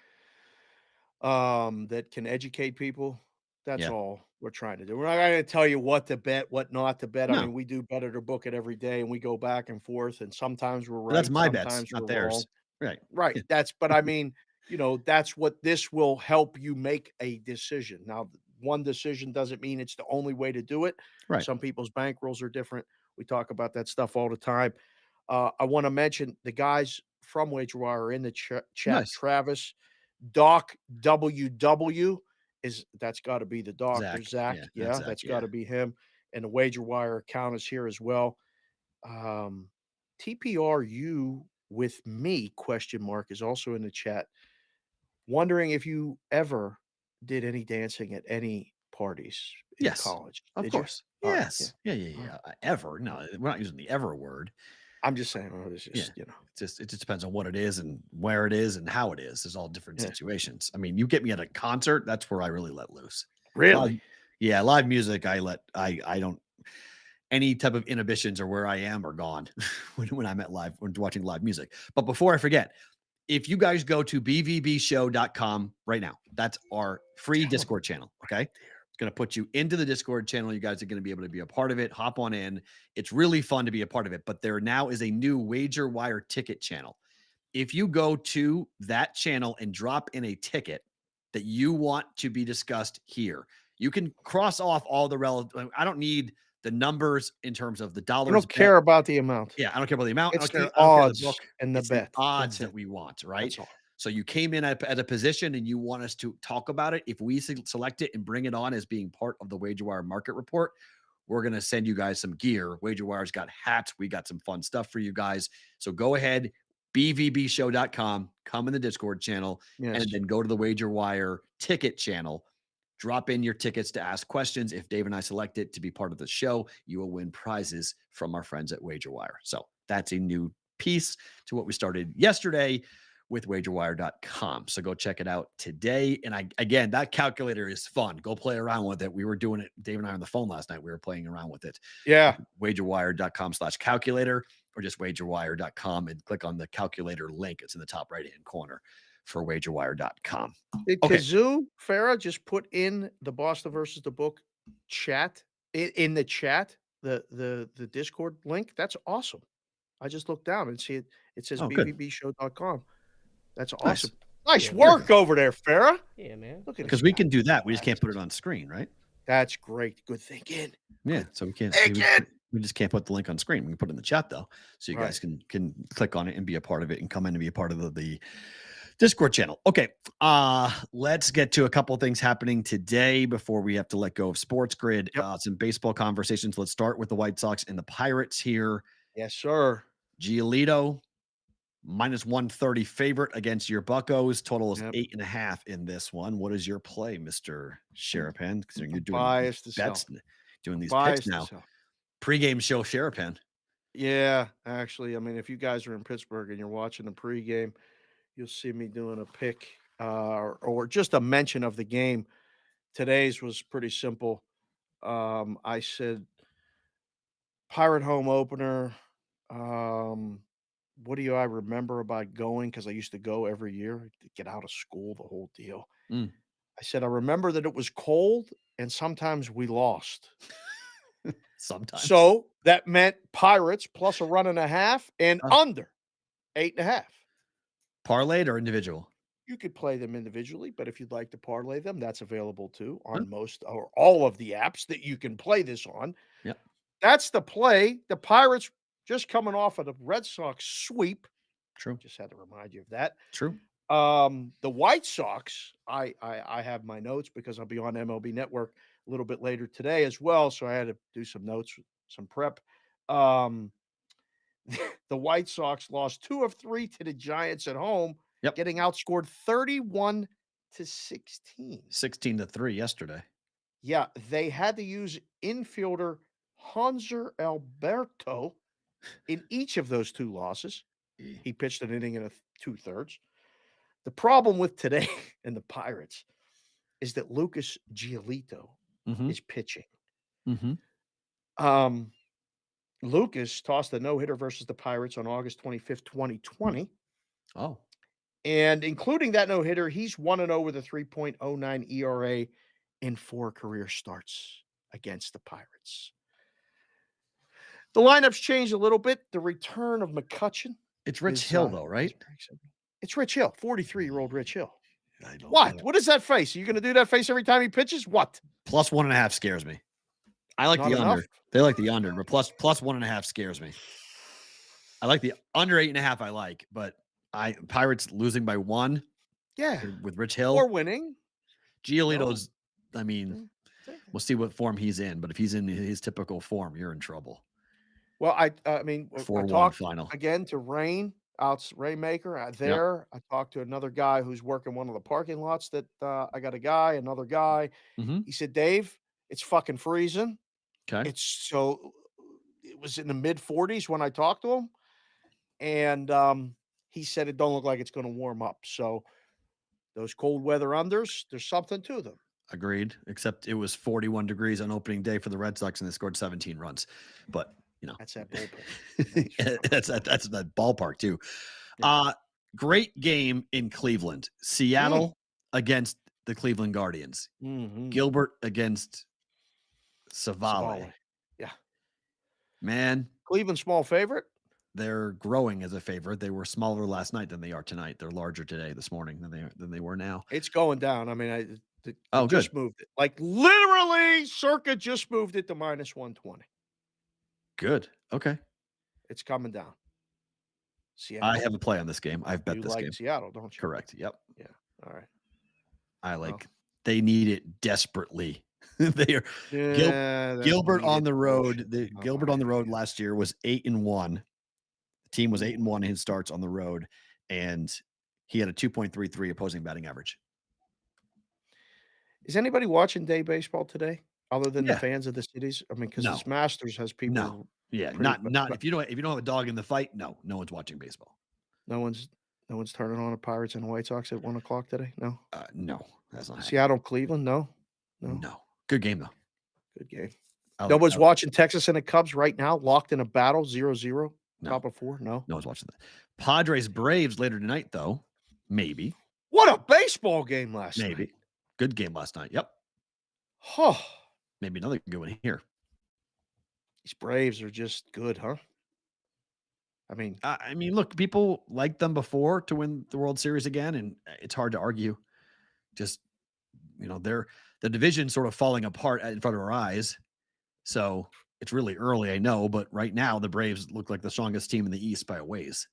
that can educate people. That's all we're trying to do. We're not going to tell you what to bet, what not to bet. No. I mean, we do better to book it every day, and we go back and forth, and sometimes we're right. That's my sometimes bets, not we're theirs. wrong. Right. But I mean, that's what this will help you make a decision. Now, one decision doesn't mean it's the only way to do it. Right. Some people's bankrolls are different. We talk about that stuff all the time. I want to mention the guys from WagerWire are in the chat. Nice. Travis, Doc WW that's got to be the doctor. Zach. Yeah, that's got to be him. And the WagerWire account is here as well. TPRU with me, ? Is also in the chat. Wondering if you ever did any dancing at any parties in Yes, college. of Did you? course. All right. Yeah. Yes. Yeah. Ever. No, we're not using the ever word. I'm just saying, it's Yeah. just, It just depends on what it is and where it is and how it is. There's all different Yeah. situations. I mean, you get me at a concert, that's where I really let loose. Really? Live music, I don't any type of inhibitions or where I am are gone when I'm when watching live music. But before I forget, if you guys go to bvbshow.com right now, that's our free Discord channel. Okay. It's going to put you into the Discord channel. You guys are going to be able to be a part of it. Hop on in. It's really fun to be a part of it. But there now is a new Wager Wire ticket channel. If you go to that channel and drop in a ticket that you want to be discussed here, you can cross off all the relevant. I don't need the numbers in terms of the dollars. I don't care about the amount. Yeah, I don't care about the amount. It's I don't the care, I don't care odds the book. and the It's bet. the odds That's that we want, right? That's all. So you came in at a position and you want us to talk about it. If we select it and bring it on as being part of the WagerWire market report, we're going to send you guys some gear. WagerWire's got hats. We got some fun stuff for you guys. So go ahead, bvbshow.com, come in the Discord channel, and then go to the WagerWire ticket channel. Drop in your tickets to ask questions. If Dave and I select it to be part of the show, you will win prizes from our friends at WagerWire. So that's a new piece to what we started yesterday with wagerwire.com. So go check it out today. And again, that calculator is fun. Go play around with it. We were doing it, Dave and I on the phone last night. We were playing around with it. Yeah. Wagerwire.com/calculator or just wagerwire.com and click on the calculator link. It's in the top right-hand corner for wagerwire.com. Did Kazoo Farra just put in the Boston versus the book chat in the chat, the Discord link? That's awesome. I just looked down and see it. It says bvbshow.com. That's awesome. Nice work over there, Farra. Yeah, man. Look at because we can do that. We just can't put it on screen, right? That's great. Good thinking. Yeah. So we can't. We just can't put the link on screen. We can put it in the chat though, so you guys can click on it and be a part of it and come in and be a part of the Discord channel. Okay. Let's get to a couple things happening today before we have to let go of Sports Grid. Some baseball conversations. Let's start with the White Sox and the Pirates here. Yes, sir. Giolito -130 favorite against your Buccos. Total is 8.5 in this one. What is your play, Mr. Sharapan? Because you're doing bets, doing these picks now. Pre-game show, Sharapan. Yeah, actually, I mean, if you guys are in Pittsburgh and you're watching the pregame, you'll see me doing a pick or just a mention of the game. Today's was pretty simple. I said Pirate home opener. What do I remember about going? Because I used to go every year to get out of school, the whole deal. I said, I remember that it was cold and sometimes we lost. Sometimes. So that meant Pirates plus a 1.5 and under 8.5. Parlayed or individual? You could play them individually, but if you'd like to parlay them, that's available too on most or all of the apps that you can play this on. Yep. That's the play. The Pirates just coming off of the Red Sox sweep. True. Just had to remind you of that. True. The White Sox, I have my notes because I'll be on MLB Network a little bit later today as well. So I had to do some notes, some prep. The White Sox lost 2 of 3 to the Giants at home, getting outscored 31-16. 16-3 yesterday. Yeah, they had to use infielder Hanser Alberto in each of those 2 losses. He pitched an inning and 2/3. The problem with today and the Pirates is that Lucas Giolito is pitching. Lucas tossed a no-hitter versus the Pirates on August 25th, 2020. Oh. And including that no-hitter, he's 1-0 with a 3.09 ERA in 4 career starts against the Pirates. The lineup's changed a little bit. The return of McCutchen. It's Rich Hill, though, right? It's Rich Hill, 43-year-old Rich Hill. What? What is that face? Are you going to do that face every time he pitches? What? Plus 1.5 scares me. I like the under. They like the under, but plus 1.5 scares me. I like the under 8.5. I like, but Pirates losing by 1. Yeah, with Rich Hill or winning. Giolito's. I mean, we'll see what form he's in, but if he's in his typical form, you're in trouble. Well, I mean, I talked final again to Rain out Rainmaker Yep. there. I talked to another guy who's working one of the parking lots that I got a guy, another guy. Mm-hmm. He said, Dave, it's fucking freezing. Okay. It was in the mid 40s when I talked to him. And he said it don't look like it's going to warm up. So those cold weather unders, there's something to them. Agreed. Except it was 41 degrees on opening day for the Red Sox, and they scored 17 runs. But that's that bullpen. that's that ballpark too. Yeah. Great game in Cleveland. Seattle against the Cleveland Guardians. Mm-hmm. Gilbert against Savale. Yeah, man. Cleveland small favorite. They're growing as a favorite. They were smaller last night than they are tonight. They're larger today, this morning than they were now. It's going down. I mean, they good. Just moved it. Like literally, Circa just moved it to -120. Good. Okay. It's coming down. Seattle. I have a play on this game. I've bet this game. Seattle, don't you? Correct. Yep. Yeah. All right. They need it desperately. They are Gilbert on the road. Gilbert on the road last year was 8-1. The team was 8-1 in his starts on the road, and he had a 2.33 opposing batting average. Is anybody watching day baseball today, other than the fans of the cities? I mean, because this Masters has people. No. Yeah, not if you don't have a dog in the fight. No one's watching baseball. No one's turning on the Pirates and the White Sox at 1 o'clock today. No, no, that's not Seattle, Cleveland. No. Good game though. Good game. Nobody's watching Texas and the Cubs right now, locked in a battle, 0-0, top of 4. No one's watching that. Padres Braves later tonight though. Maybe. What a baseball game last night. Maybe. Good game last night. Yep. Oh, maybe another good one here. These Braves are just good, huh? I mean, look, people liked them before to win the World Series again, and it's hard to argue. Just, the division sort of falling apart in front of our eyes. So it's really early, I know, but right now the Braves look like the strongest team in the East by a ways.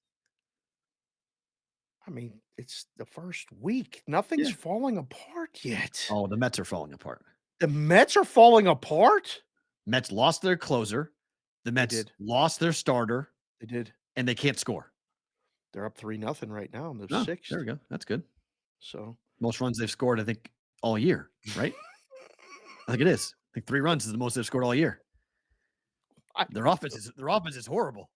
I mean, it's the first week. Nothing's falling apart yet. Oh, the Mets are falling apart. The Mets are falling apart? Mets lost their closer. The Mets lost their starter. They did. And they can't score. They're up 3-0 right now, and they're 6th. There we go. That's good. So most runs they've scored, I think, all year, right? I think it is. I think 3 runs is the most they've scored all year. Their offense is horrible.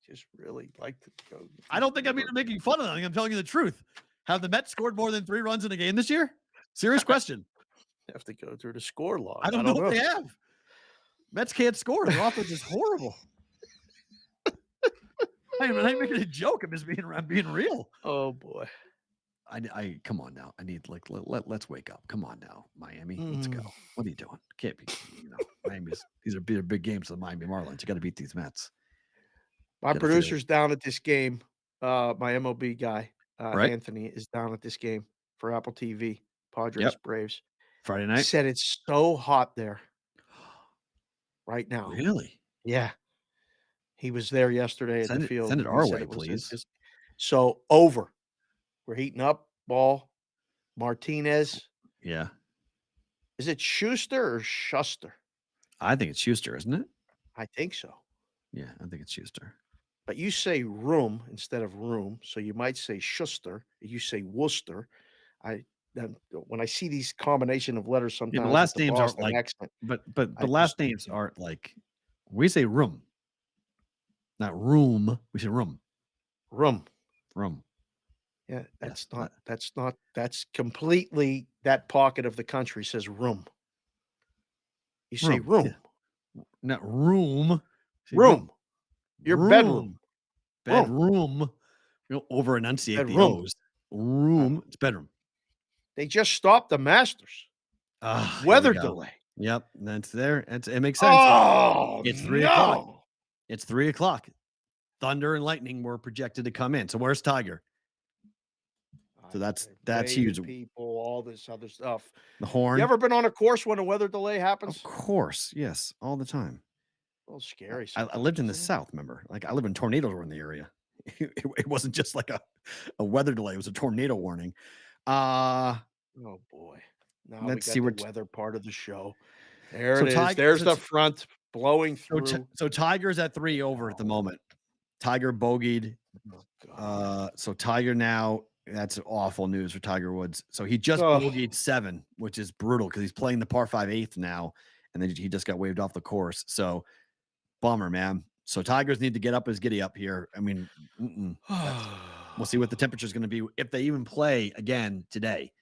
Just really like to go. I don't think I'm even making fun of them. I'm telling you the truth. Have the Mets scored more than 3 runs in a game this year? Serious question. Have to go through the score log. I don't know if they have. Mets can't score. Their offense is horrible. I'm not making a joke. I'm just being real. Oh boy. I come on now. I need let's wake up. Come on now, Miami. Let's go. What are you doing? Can't be. Miami's these are big games for the Miami Marlins. You got to beat these Mets. My producer's down at this game. My MLB guy, Anthony, is down at this game for Apple TV. Padres Braves. Friday night. He said it's so hot there right now. Really? Yeah. He was there yesterday at the field. Send it our way, please. So over. We're heating up. Ball. Martinez. Yeah. Is it Schuster or Schuster? I think it's Schuster, isn't it? I think so. Yeah, I think it's Schuster. But you say room instead of room, so you might say Schuster. You say Worcester. When I see these combination of letters, sometimes the last names aren't like accent. But the last names aren't like we say room, not room. We say room. Room. Yeah, that's completely that pocket of the country says room. You say room. Yeah. Not room. Room. Your bedroom. Bedroom. Over enunciate the O's. Room. It's bedroom. They just stopped the Masters. Weather delay. Yep. That's there. It makes sense. Oh, it's 3 o'clock. It's 3 o'clock. Thunder and lightning were projected to come in. So where's Tiger? So that's huge. People, all this other stuff. The horn. You ever been on a course when a weather delay happens? Of course, yes, all the time. A little scary. I lived in the South. Remember, I live in tornadoes were in the area. It wasn't just like a weather delay; it was a tornado warning. Oh boy! Now let's see the weather part of the show. There it is. There's the front blowing through. So Tiger's at 3 over at the moment. Tiger bogeyed. Oh, So Tiger now, that's awful news for Tiger Woods. So he just bogeyed 7, which is brutal because he's playing the par 5 8th now, and then he just got waved off the course. So bummer, man. So Tigers need to get up his giddy up here. I mean, we'll see what the temperature is going to be if they even play again today.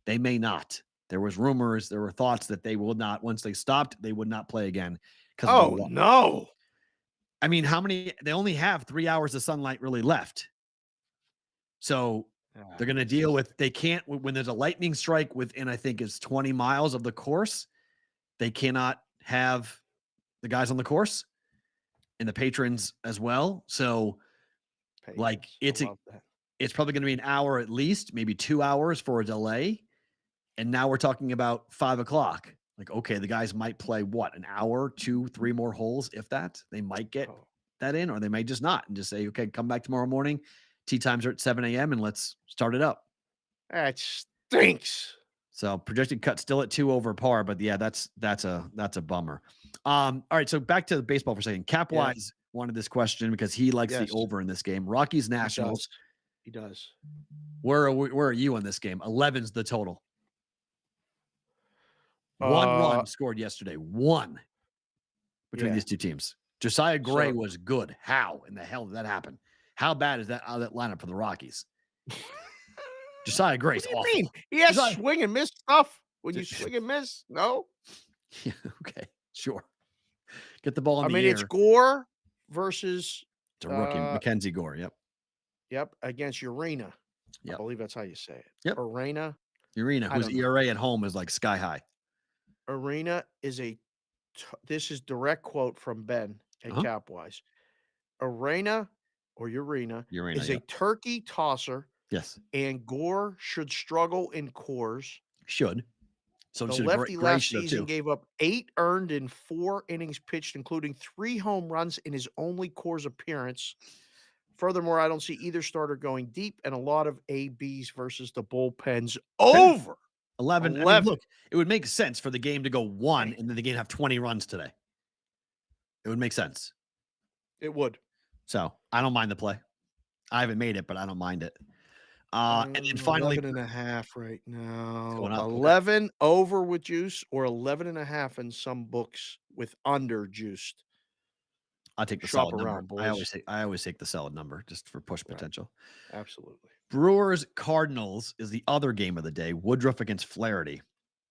They may not. There was rumors, there were thoughts that they will not. Once they stopped, they would not play again. No. I mean, they only have 3 hours of sunlight really left. So they're going to deal with, they can't, when there's a lightning strike within, I think it's 20 miles of the course, they cannot have the guys on the course and the patrons as well. So it's probably going to be an hour at least, maybe 2 hours for a delay. And now we're talking about 5 o'clock. Like, okay, the guys might play what, an hour, 2, 3 more holes, if that. They might get that in, or they may just not and just say, okay, come back tomorrow morning. Tee times are at 7 a.m. and let's start it up. That stinks. So projected cut still at 2 over par, but yeah, that's a bummer. All right, so back to baseball for a second. Capwise wanted this question because he likes the over in this game. Rockies Nationals. He does. Where are you on this game? 11's the total. 1 run scored yesterday. 1 between these two teams. Josiah Gray was good. How in the hell did that happen? How bad is that lineup for the Rockies? Josiah Gray's awful. What do you mean? He has swing and miss stuff. When you swing and miss, no? Yeah, okay, sure. Get the ball in the air. It's Gore versus... It's a rookie, Mackenzie Gore, yep. Yep, against Urena. Yep. I believe that's how you say it. Yep. Urena, whose ERA at home is like sky high. Urena is this is direct quote from Ben at Capwise. Urena is a turkey tosser. Yes. And Gore should struggle in Coors. Should. So the lefty last season gave up 8 earned in 4 innings pitched, including 3 home runs in his only Coors appearance. Furthermore, I don't see either starter going deep, and a lot of ABs versus the bullpens over. 11. I mean, look, it would make sense for the game to go 1 and then the game have 20 runs today. It would make sense. It would. So I don't mind the play. I haven't made it, but I don't mind it. And then finally 11.5 right now. Going up, 11 over with juice, or 11.5 in some books with under juiced. I'll take the solid number. I always take the solid number just for push potential. Absolutely. Brewers Cardinals is the other game of the day. Woodruff against Flaherty.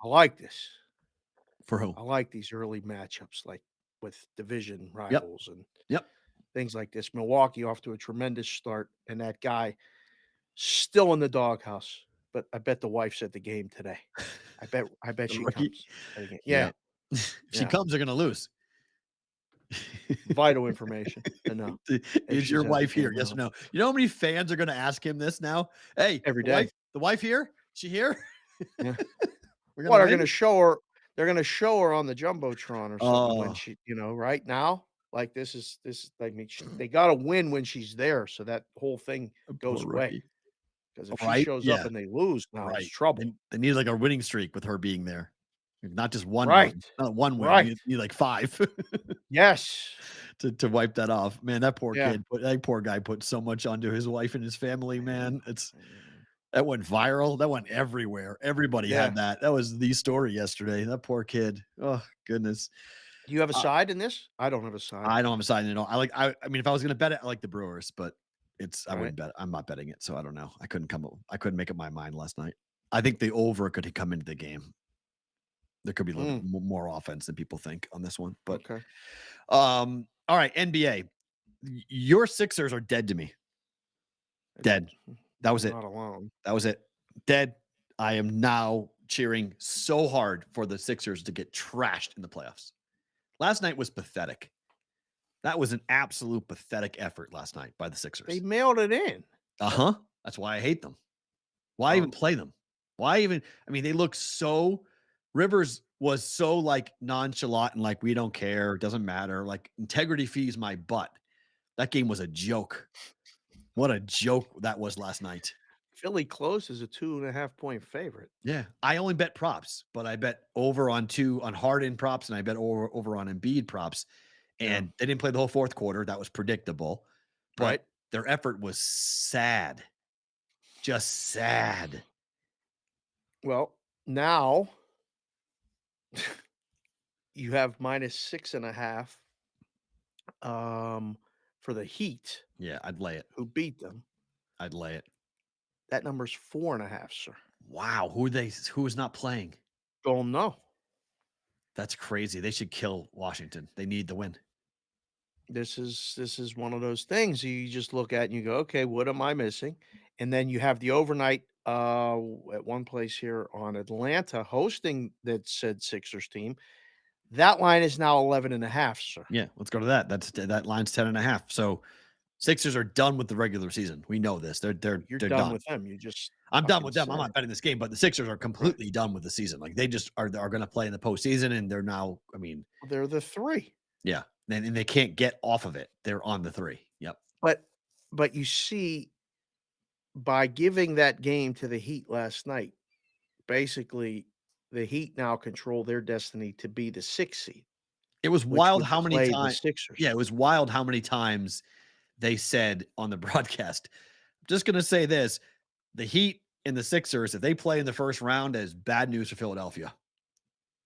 I like this. For who? I like these early matchups, like with division rivals and things like this. Milwaukee off to a tremendous start, and that guy still in the doghouse. But I bet the wife's at the game today. I bet she comes. Yeah. If she comes, they're gonna lose. Vital information to know. Is your wife here? Yes or no? You know how many fans are going to ask him this now? Hey, every day. The wife here? She here? Yeah. What are going to show her? They're going to show her on the jumbotron or something when she, right now. Like this is like they got to win when she's there, so that whole thing goes away. Because if she shows up and they lose, now it's trouble. They need like a winning streak with her being there. Not just one, not one win. You need like 5. Yes, to wipe that off. Man, that poor kid, that poor guy put so much onto his wife and his family. Man, that went viral. That went everywhere. Everybody had that. That was the story yesterday. That poor kid. Oh goodness. Do you have a side in this? I don't have a side. I don't have a side at all. I mean, if I was going to bet it, I like the Brewers, but I wouldn't bet it. I'm not betting it, so I don't know. I couldn't make up my mind last night. I think the over could come into the game. There could be a little more offense than people think on this one. But all right, NBA. Your Sixers are dead to me. Dead. That was it. Not alone. That was it. Dead. I am now cheering so hard for the Sixers to get trashed in the playoffs. Last night was pathetic. That was an absolute pathetic effort last night by the Sixers. They mailed it in. That's why I hate them. Why even play them? Why even? I mean, they look so. Rivers was so like nonchalant and like, we don't care. It doesn't matter. Like integrity fees my butt. That game was a joke. What a joke that was last night. Philly close is a 2.5 point favorite. Yeah. I only bet props, but I bet over on Harden props, and I bet over on Embiid props. And they didn't play the whole fourth quarter. That was predictable. but Right. their effort was sad. Just sad. Well, now you have -6.5 for the Heat, Yeah, I'd lay it. who beat them. I'd lay it. That number's 4.5, sir. Wow, who is not playing? Don't know. That's crazy. They should kill Washington. They need the win. This is one of those things you just look at and you go, okay, what am I missing? And then you have the overnight at one place here on Atlanta hosting that said Sixers team. That line is now 11.5, sir. Yeah, let's go to that. That line's 10.5. So Sixers are done with the regular season. We know this. They're You're done done with them. You just I'm done fucking with them. said I'm not it. betting this game, but the Sixers are completely done with the season. Like they just are going to play in the postseason, and they're now. I mean, They're the 3. yeah, and they can't get off of it. They're on the 3. Yep. But you see, by giving that game to the Heat last night, basically the Heat now control their destiny to be the 6th seed. It was Which wild would how many play the times. Sixers. Yeah, it was wild how many times they said on the broadcast. I'm just going to say this: the Heat and the Sixers, if they play in the first round, is bad news for Philadelphia.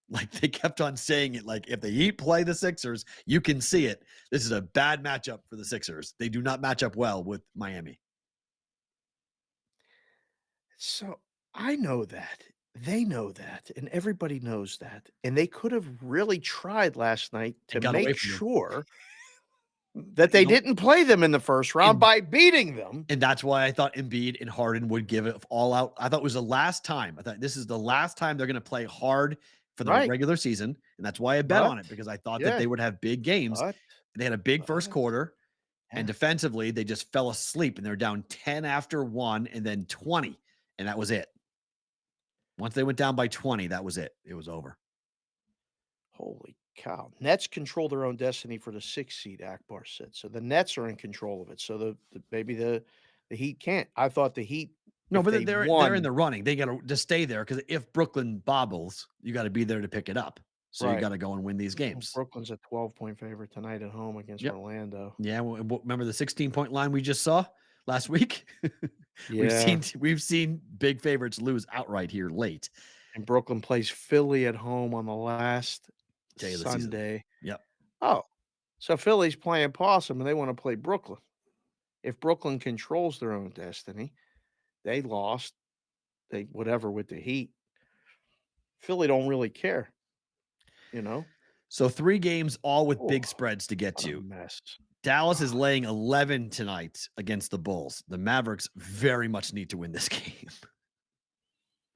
Like they kept on saying it. Like if the Heat play the Sixers, you can see it. This is a bad matchup for the Sixers. They do not match up well with Miami. So I know that. They know that, and everybody knows that. And they could have really tried last night to got away make from them. sure that they didn't play them in the first round by beating them. And that's why I thought Embiid and Harden would give it all out. I thought it was the last time. I thought this is the last time they're going to play hard for the regular season. And that's why I bet on it, because I thought that they would have big games. They had a big first quarter, and defensively, they just fell asleep, and they're down 10 after 1 and then 20. And that was it. Once they went down by 20, that was it. It was over. Holy cow. Nets control their own destiny for the 6th seed, Akbar said. So the Nets are in control of it. So maybe the Heat can't. I thought the Heat. No, but they're in the running. They got to just stay there, because if Brooklyn bobbles, you got to be there to pick it up. So you got to go and win these games. Brooklyn's a 12-point favorite tonight at home against Orlando. Yeah, remember the 16-point line we just saw last week? We've seen big favorites lose outright here late. And Brooklyn plays Philly at home on the last day of the Sunday. Season. Yep. Oh, so Philly's playing possum, and they want to play Brooklyn. If Brooklyn controls their own destiny, they lost. Whatever with the Heat. Philly don't really care. So 3 games, all with big spreads to get to. Mess. Dallas is laying 11 tonight against the Bulls. The Mavericks very much need to win this game.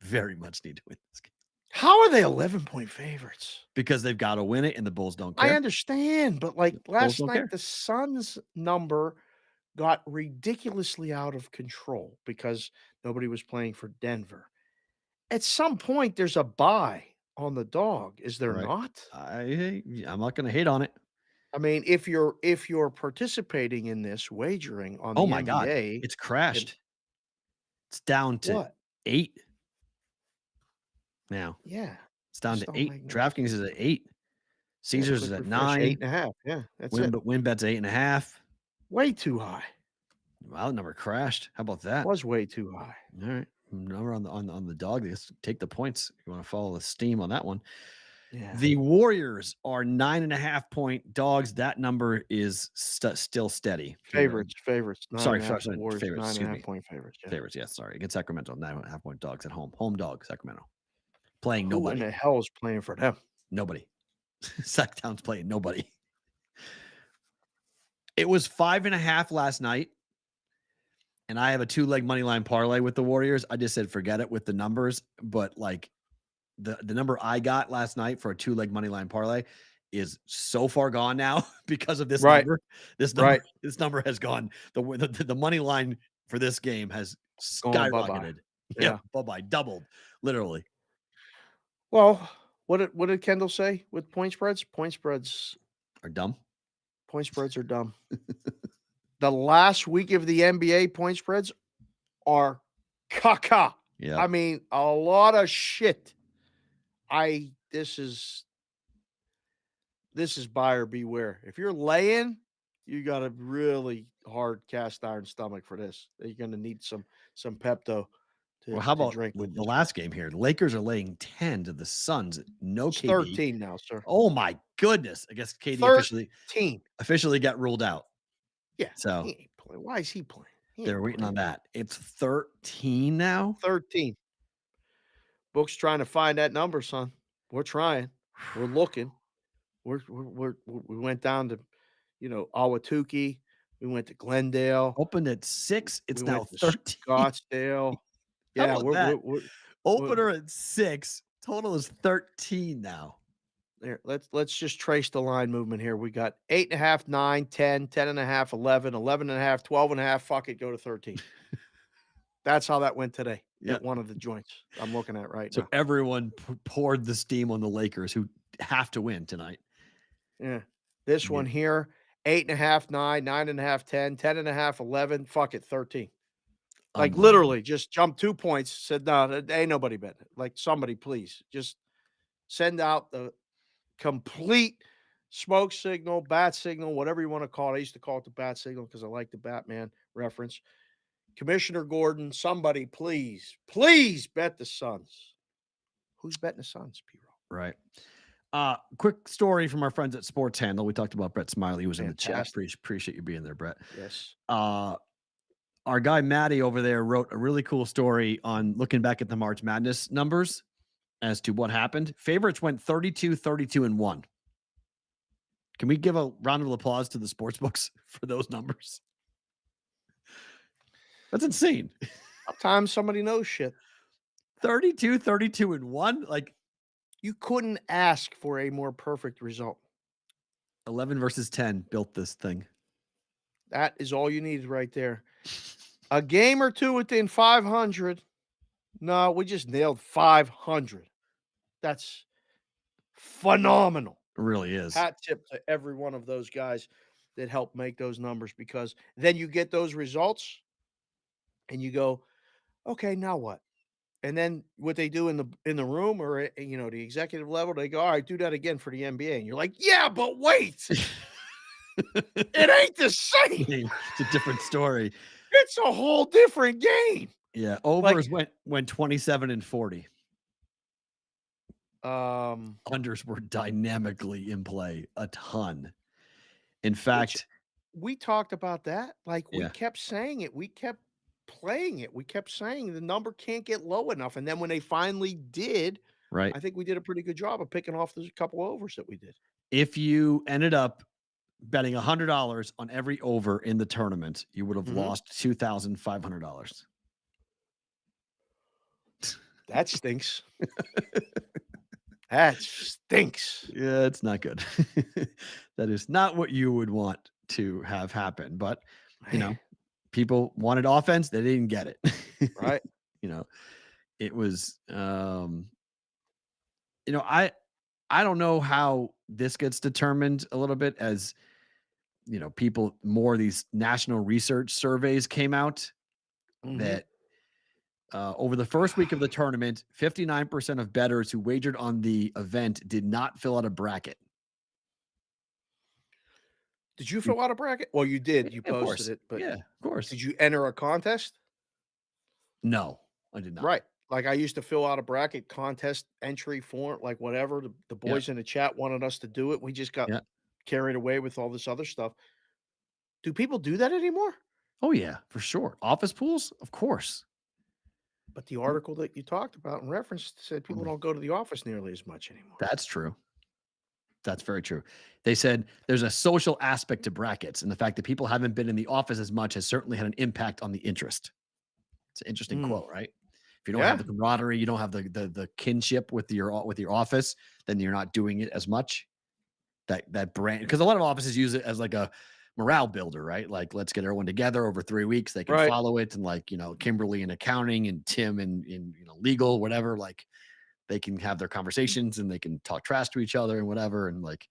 Very much need to win this game. How are they 11-point favorites? Because they've got to win it, and the Bulls don't care. I understand, but last night, the Suns' number got ridiculously out of control because nobody was playing for Denver. At some point, there's a bye on the dog, is there not? I'm not going to hate on it. I mean, if you're participating in this wagering on the NBA, God, it's it's crashed. It's down to 8 now. Yeah, it's down to 8. DraftKings is at 8. Caesars is at 9. 8.5. Yeah, that's it. WinBet's 8.5. Way too high. Wow, the number crashed. How about that? It was way too high. All right. Number on the dog. Just take the points. You want to follow the steam on that one. Yeah. The Warriors are 9.5-point dogs. That number is still steady. Favorites. Sorry, Warriors, favorites. 9.5-point favorites. Yeah. Favorites. Yes, sorry. Against Sacramento, 9.5-point dogs at home. Home dog, Sacramento. Playing Who nobody. in the hell is playing for them? Nobody. Sacktown's playing nobody. It was 5.5 last night. And I have a 2-leg money line parlay with the Warriors. I just said forget it with the numbers, but the number I got last night for a 2-leg money line parlay is so far gone now because of this number. This number has gone. The money line for this game has skyrocketed. Yeah, bye-bye, doubled, literally. Well, what did Kendall say with point spreads? Point spreads are dumb. Point spreads are dumb. The last week of the NBA point spreads are caca. Yeah. I mean, a lot of shit. This is buyer beware. If you're laying, you got to really hard cast iron stomach for this. You're going to need some Pepto Well, how to about drink with the this. last game here? The Lakers are laying 10 to the Suns. No It's KD. 13 now, sir. Oh my goodness! I guess KD 13. officially got ruled out. Yeah. So he ain't playing. Why is he playing? they're waiting on that. It's 13 now. 13. Book's trying to find that number, son. We're trying. We're looking. We went down to, Ahwatukee. We went to Glendale. Opened at 6. It's We now went to 13. Scottsdale. How Yeah, about that? we're Opener at 6. Total is 13 now. there. Let's just trace the line movement here. We got 8.5, 9, 10, 10.5, 11, 11.5, 12.5. Fuck it, go to 13. That's how that went today at one of the joints I'm looking at right now. So everyone poured the steam on the Lakers, who have to win tonight. Yeah. This one here, 8.5, 9, 9.5, 10, 10.5, 11. Fuck it, 13. Like literally just jumped 2 points, said, no, ain't nobody betting it. Like somebody, please just send out the complete smoke signal, bat signal, whatever you want to call it. I used to call it the bat signal because I like the Batman reference. Commissioner Gordon, somebody, please bet the Suns. Who's betting the Suns, Perrault? Right. Quick story from our friends at Sports Handle. We talked about Brett Smiley, who was in the chat. Appreciate you being there, Brett. Yes. Our guy Maddie over there wrote a really cool story on looking back at the March Madness numbers as to what happened. Favorites went 32, 32, and 1. Can we give a round of applause to the sports books for those numbers? That's insane. Sometimes somebody knows shit. 32, 32, and 1. Like, you couldn't ask for a more perfect result. 11 versus 10 built this thing. That is all you needed right there. A game or two within 500. No, we just nailed 500. That's phenomenal. It really is. Hat tip to every one of those guys that helped make those numbers, because then you get those results and you go, okay, now what? And then what they do in the room or the executive level, they go, all right, do that again for the NBA. And you're like, yeah, but wait. It ain't the same. It's a different story. It's a whole different game. Yeah, overs went 27 and 40. Unders were dynamically in play a ton. In fact, we talked about that. Like we kept saying it. We kept playing it. We kept saying the number can't get low enough. And then when they finally did, right, I think we did a pretty good job of picking off the couple overs that we did. If you ended up betting $100 on every over in the tournament, you would have lost $2,500. That stinks. That stinks. Yeah, it's not good. That is not what you would want to have happen. But, people wanted offense. They didn't get it. Right. It was, I don't know how this gets determined a little bit as, people, more of these national research surveys came out that over the first week of the tournament, 59% of bettors who wagered on the event did not fill out a bracket. Did you fill out a bracket? Well, you did. You posted it, but yeah, of course. Did you enter a contest? No, I did not. Right. Like I used to fill out a bracket contest entry form, like whatever. The boys in the chat wanted us to do it. We just got carried away with all this other stuff. Do people do that anymore? Oh, yeah, for sure. Office pools? Of course. But the article that you talked about and referenced said people don't go to the office nearly as much anymore. That's true. That's very true. They said there's a social aspect to brackets, and the fact that people haven't been in the office as much has certainly had an impact on the interest. It's an interesting quote, right? If you don't have the camaraderie, you don't have the kinship with your office, then you're not doing it as much. That brand, because a lot of offices use it as like a morale builder, right? Like, let's get everyone together over 3 weeks. They can follow it, and like, Kimberly in accounting and Tim in legal, whatever, like they can have their conversations and they can talk trash to each other and whatever. And like,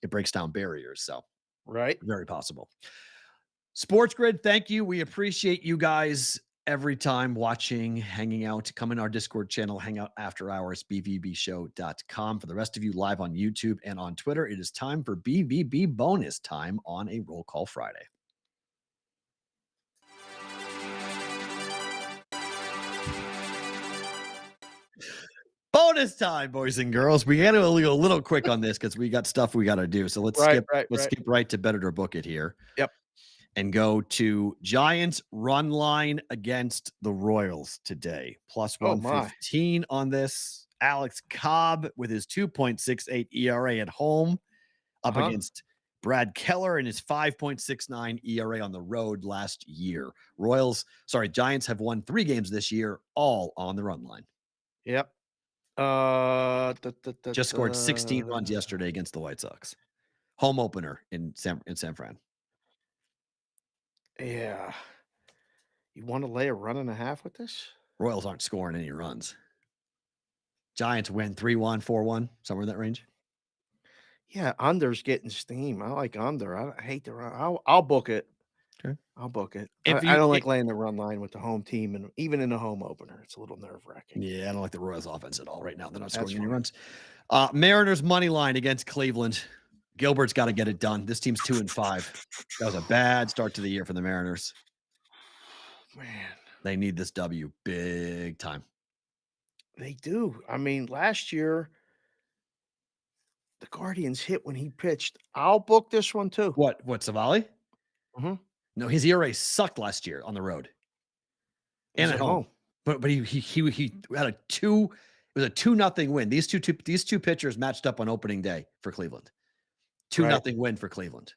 it breaks down barriers. So very possible. Sports Grid, thank you. We appreciate you guys every time watching, hanging out. Come in our Discord channel, hang out after hours, bvbshow.com. For the rest of you live on YouTube and on Twitter, it is time for BVB bonus time on a Roll Call Friday. bonus time, boys and girls. We got to go a little quick on this because we got stuff we got to do. So let's skip right to Bet It or Book It here. Yep. And go to Giants run line against the Royals today. Plus 115 on this. Alex Cobb with his 2.68 ERA at home up against Brad Keller and his 5.69 ERA on the road last year. Giants have won 3 games this year, all on the run line. Yep. Just scored 16 runs yesterday against the White Sox. Home opener in San Fran. Yeah. You want to lay a run and a half with this? Royals aren't scoring any runs. Giants win 3-1, 4-1, somewhere in that range. Yeah, under's getting steam. I like under. I hate the run. I'll book it. Okay. I'll book it. I don't like laying the run line with the home team, and even in the home opener, it's a little nerve-wracking. Yeah, I don't like the Royals offense at all right now. They're not scoring any runs. Mariners money line against Cleveland. Gilbert's got to get it done. This team's 2-5. That was a bad start to the year for the Mariners. Man, they need this W big time. They do. I mean, last year, the Guardians hit when he pitched. I'll book this one too. What, Savali? Mm-hmm. No, his ERA sucked last year on the road and at home. But he had a 2. It was a 2-0 win. These two pitchers matched up on opening day for Cleveland. 2-0 win for Cleveland.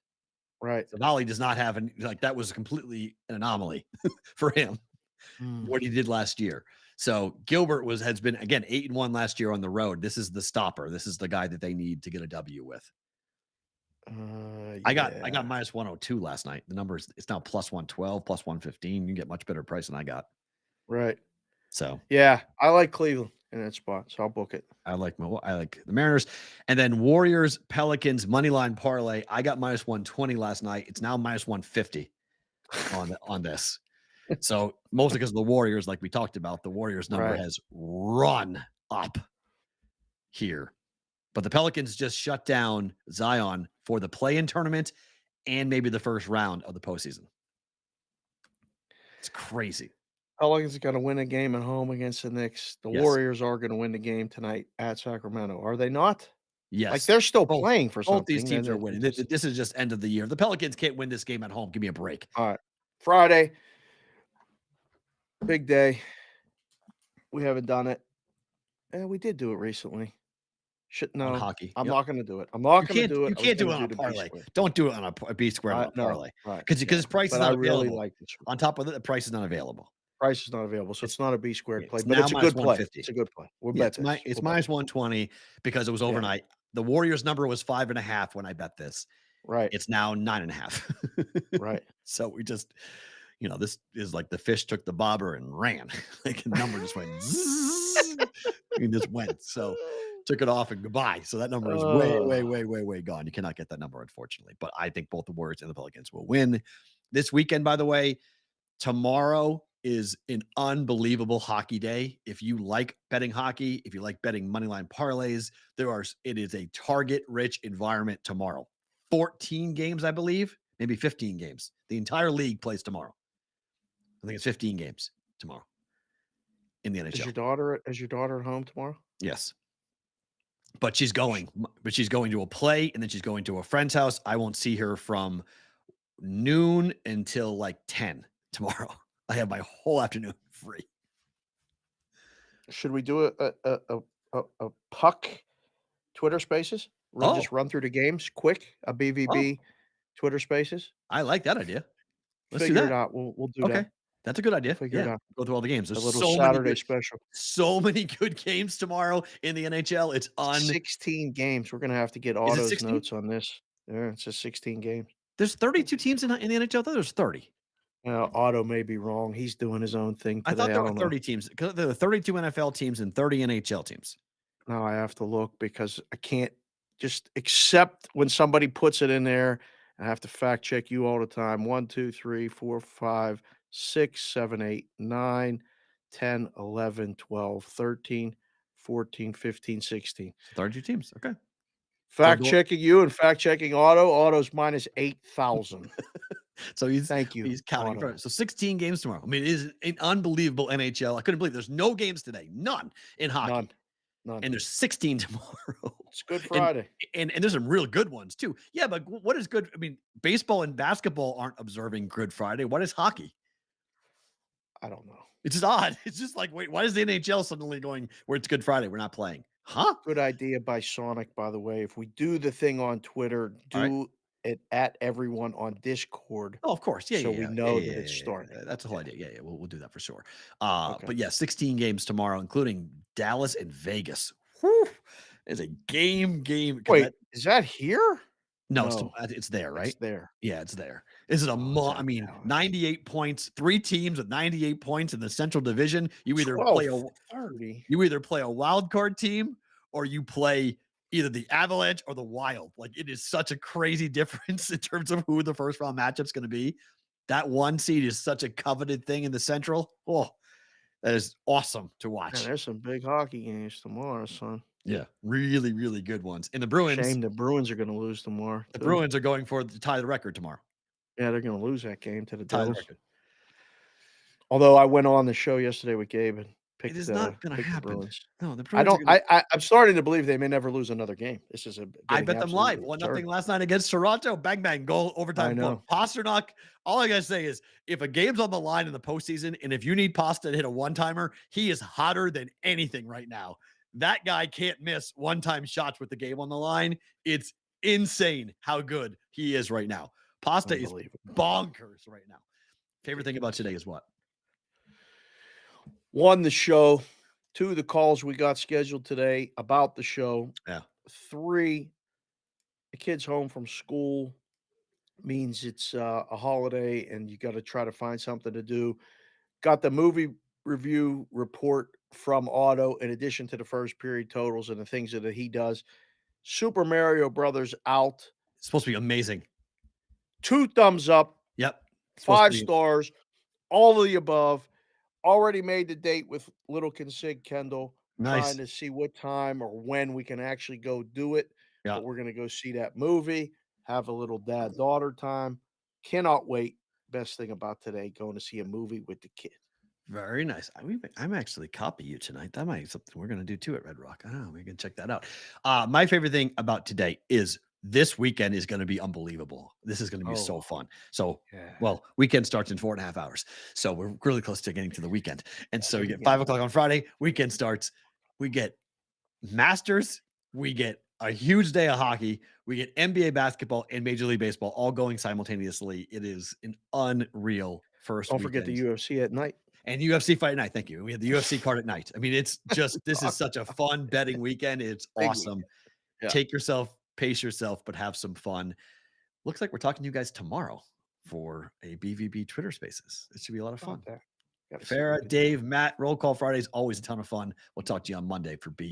Right. Savali does not have that was completely an anomaly for him. What he did last year. So Gilbert has been again 8-1 last year on the road. This is the stopper. This is the guy that they need to get a W with. I got minus 102 last night. The number it's now plus 112, plus 115. You can get much better price than I got. Right. So yeah, I like Cleveland in that spot, so I'll book it. I like the Mariners, and then Warriors Pelicans money line parlay. I got minus 120 last night. It's now minus 150 on this. So mostly because of the Warriors, like we talked about, the Warriors number has run up here. But the Pelicans just shut down Zion for the play-in tournament and maybe the first round of the postseason. It's crazy. Pelicans are going to win a game at home against the Knicks. The Warriors are going to win the game tonight at Sacramento. Are they not? Yes. Like they're still playing for something. Both these teams are winning. This is just end of the year. The Pelicans can't win this game at home. Give me a break. All right. Friday. Big day. We haven't done it. And we did do it recently. On hockey. I'm not going to do it. I'm not going to do it. You can't do it on a parlay. Don't do it on a B square on a parlay. Because price is not available. Really like this one. On top of it, the price is not available. Price is not available, so it's not a B squared play, but it's a good play. It's a good play. It's minus 120 because it was overnight. The Warriors number was 5.5 when I bet this. Right. It's now 9.5. Right. So we just, this is like the fish took the bobber and ran. Like the number just went zzz, and just went. So took it off and goodbye. So that number is way gone. You cannot get that number, unfortunately. But I think both the Warriors and the Pelicans will win this weekend. By the way, tomorrow is an unbelievable hockey day. If you like betting hockey, if you like betting moneyline parlays, it is a target-rich environment tomorrow. 14 games, I believe, maybe 15 games. The entire league plays tomorrow. I think it's 15 games tomorrow in the NHL. Is your daughter at home tomorrow? Yes. But she's going to a play, and then she's going to a friend's house. I won't see her from noon until like 10 tomorrow. I have my whole afternoon free. Should we do a puck Twitter Spaces? We'll just run through the games quick. A BVB Twitter Spaces. I like that idea. Let's figure do that. it out. We'll do that. That's a good idea. Figure it out. Go through all the games. There's a little Saturday special. So many good games tomorrow in the NHL. It's on 16 games. We're gonna have to get Otto's notes on this. Yeah, it's just 16 games. There's 32 teams in the NHL. I thought there's 30. Otto may be wrong. He's doing his own thing today. I thought there were 30 teams because there are 32 NFL teams and 30 NHL teams. No, I have to look because I can't just accept when somebody puts it in there. I have to fact check you all the time. 1, 2, 3, 4, 5, 6, 7, 8, 9, 10, 11, 12, 13, 14, 15, 16. 32 teams. Okay. Fact checking you and fact checking Otto. Otto's minus 8,000. So thank you. He's counting for it. So 16 games tomorrow. I mean, it is an unbelievable NHL. I couldn't believe there's no games today. None in hockey. None. And there's 16 tomorrow. It's Good Friday. And there's some real good ones too. Yeah, but what is good? I mean, baseball and basketball aren't observing Good Friday. What is hockey? I don't know. It's just odd. It's just like, wait, why is the NHL suddenly going where it's Good Friday? We're not playing. Huh? Good idea by Sonic, by the way. If we do the thing on Twitter, All right. do it at everyone on Discord. Oh, of course. Yeah, So yeah, we yeah. know Yeah, that yeah, it's yeah, starting. yeah. That's the whole idea. Yeah, yeah. We'll do that for sure. Okay. But yeah, 16 games tomorrow, including Dallas and Vegas. Whew. It's a game. 'cause Wait, is that here? No, No. it's there, right? It's there. Yeah, it's there. This is a Oh, it's I at mean, Dallas. 98 points, 3 teams with 98 points in the Central Division. You either play 12:30. a wild card team or you play either the Avalanche or the Wild. Like, it is such a crazy difference in terms of who the first round matchup's going to be. That 1 seed is such a coveted thing in the Central. Oh, that is awesome to watch. Man, there's some big hockey games tomorrow, son. Yeah, really, really good ones. And the Bruins, Shame the Bruins are going to lose tomorrow. the too. Bruins are going for to tie the record tomorrow. Yeah, they're going to lose that game to the Tie the Devils. record. Although I went on the show yesterday with Gabe and picked It is not going to picked the happen. Bruins. No, the I Bruins. don't. I'm starting to believe they may never lose another game. This is I bet them live. absolutely 1-0 absurd. last night against Toronto. Bang, bang, goal, overtime. I know. Pasternak. All I got to say is if a game's on the line in the postseason, and if you need Pasta to hit a one-timer, he is hotter than anything right now. That guy can't miss one-time shots with the game on the line. It's insane how good he is right now. Pasta is bonkers right now. Favorite thing about today is what? 1, the show. 2, the calls we got scheduled today about the show. Yeah. 3, the kids home from school means it's a holiday and you got to try to find something to do. Got the movie review report from Otto in addition to the first period totals and the things that he does. Super Mario Brothers out. It's supposed to be amazing. 2 thumbs up. Yep. 5 stars. All of the above. Already made the date with Little Consig Kendall. Nice. Trying to see what time or when we can actually go do it. Yeah. But we're going to go see that movie, have a little dad-daughter time. Cannot wait. Best thing about today, going to see a movie with the kid. Very nice. I'm actually copy you tonight. That might be something we're going to do too at Red Rock. Oh, we can check that out. My favorite thing about today is this weekend is going to be unbelievable. This is going to be so fun. So, well, weekend starts in 4.5 hours. So we're really close to getting to the weekend. And so you get 5 o'clock on Friday, weekend starts. We get Masters. We get a huge day of hockey. We get NBA basketball and Major League Baseball all going simultaneously. It is an unreal first Don't forget the UFC at night. And UFC fight night. Thank you. We had the UFC card at night. I mean, it's just, this is such a fun betting weekend. It's awesome. Yeah. Take yourself, pace yourself, but have some fun. Looks like we're talking to you guys tomorrow for a BVB Twitter Spaces. It should be a lot of fun. Farra, Dave, Matt, Roll Call Fridays, always a ton of fun. We'll talk to you on Monday for B.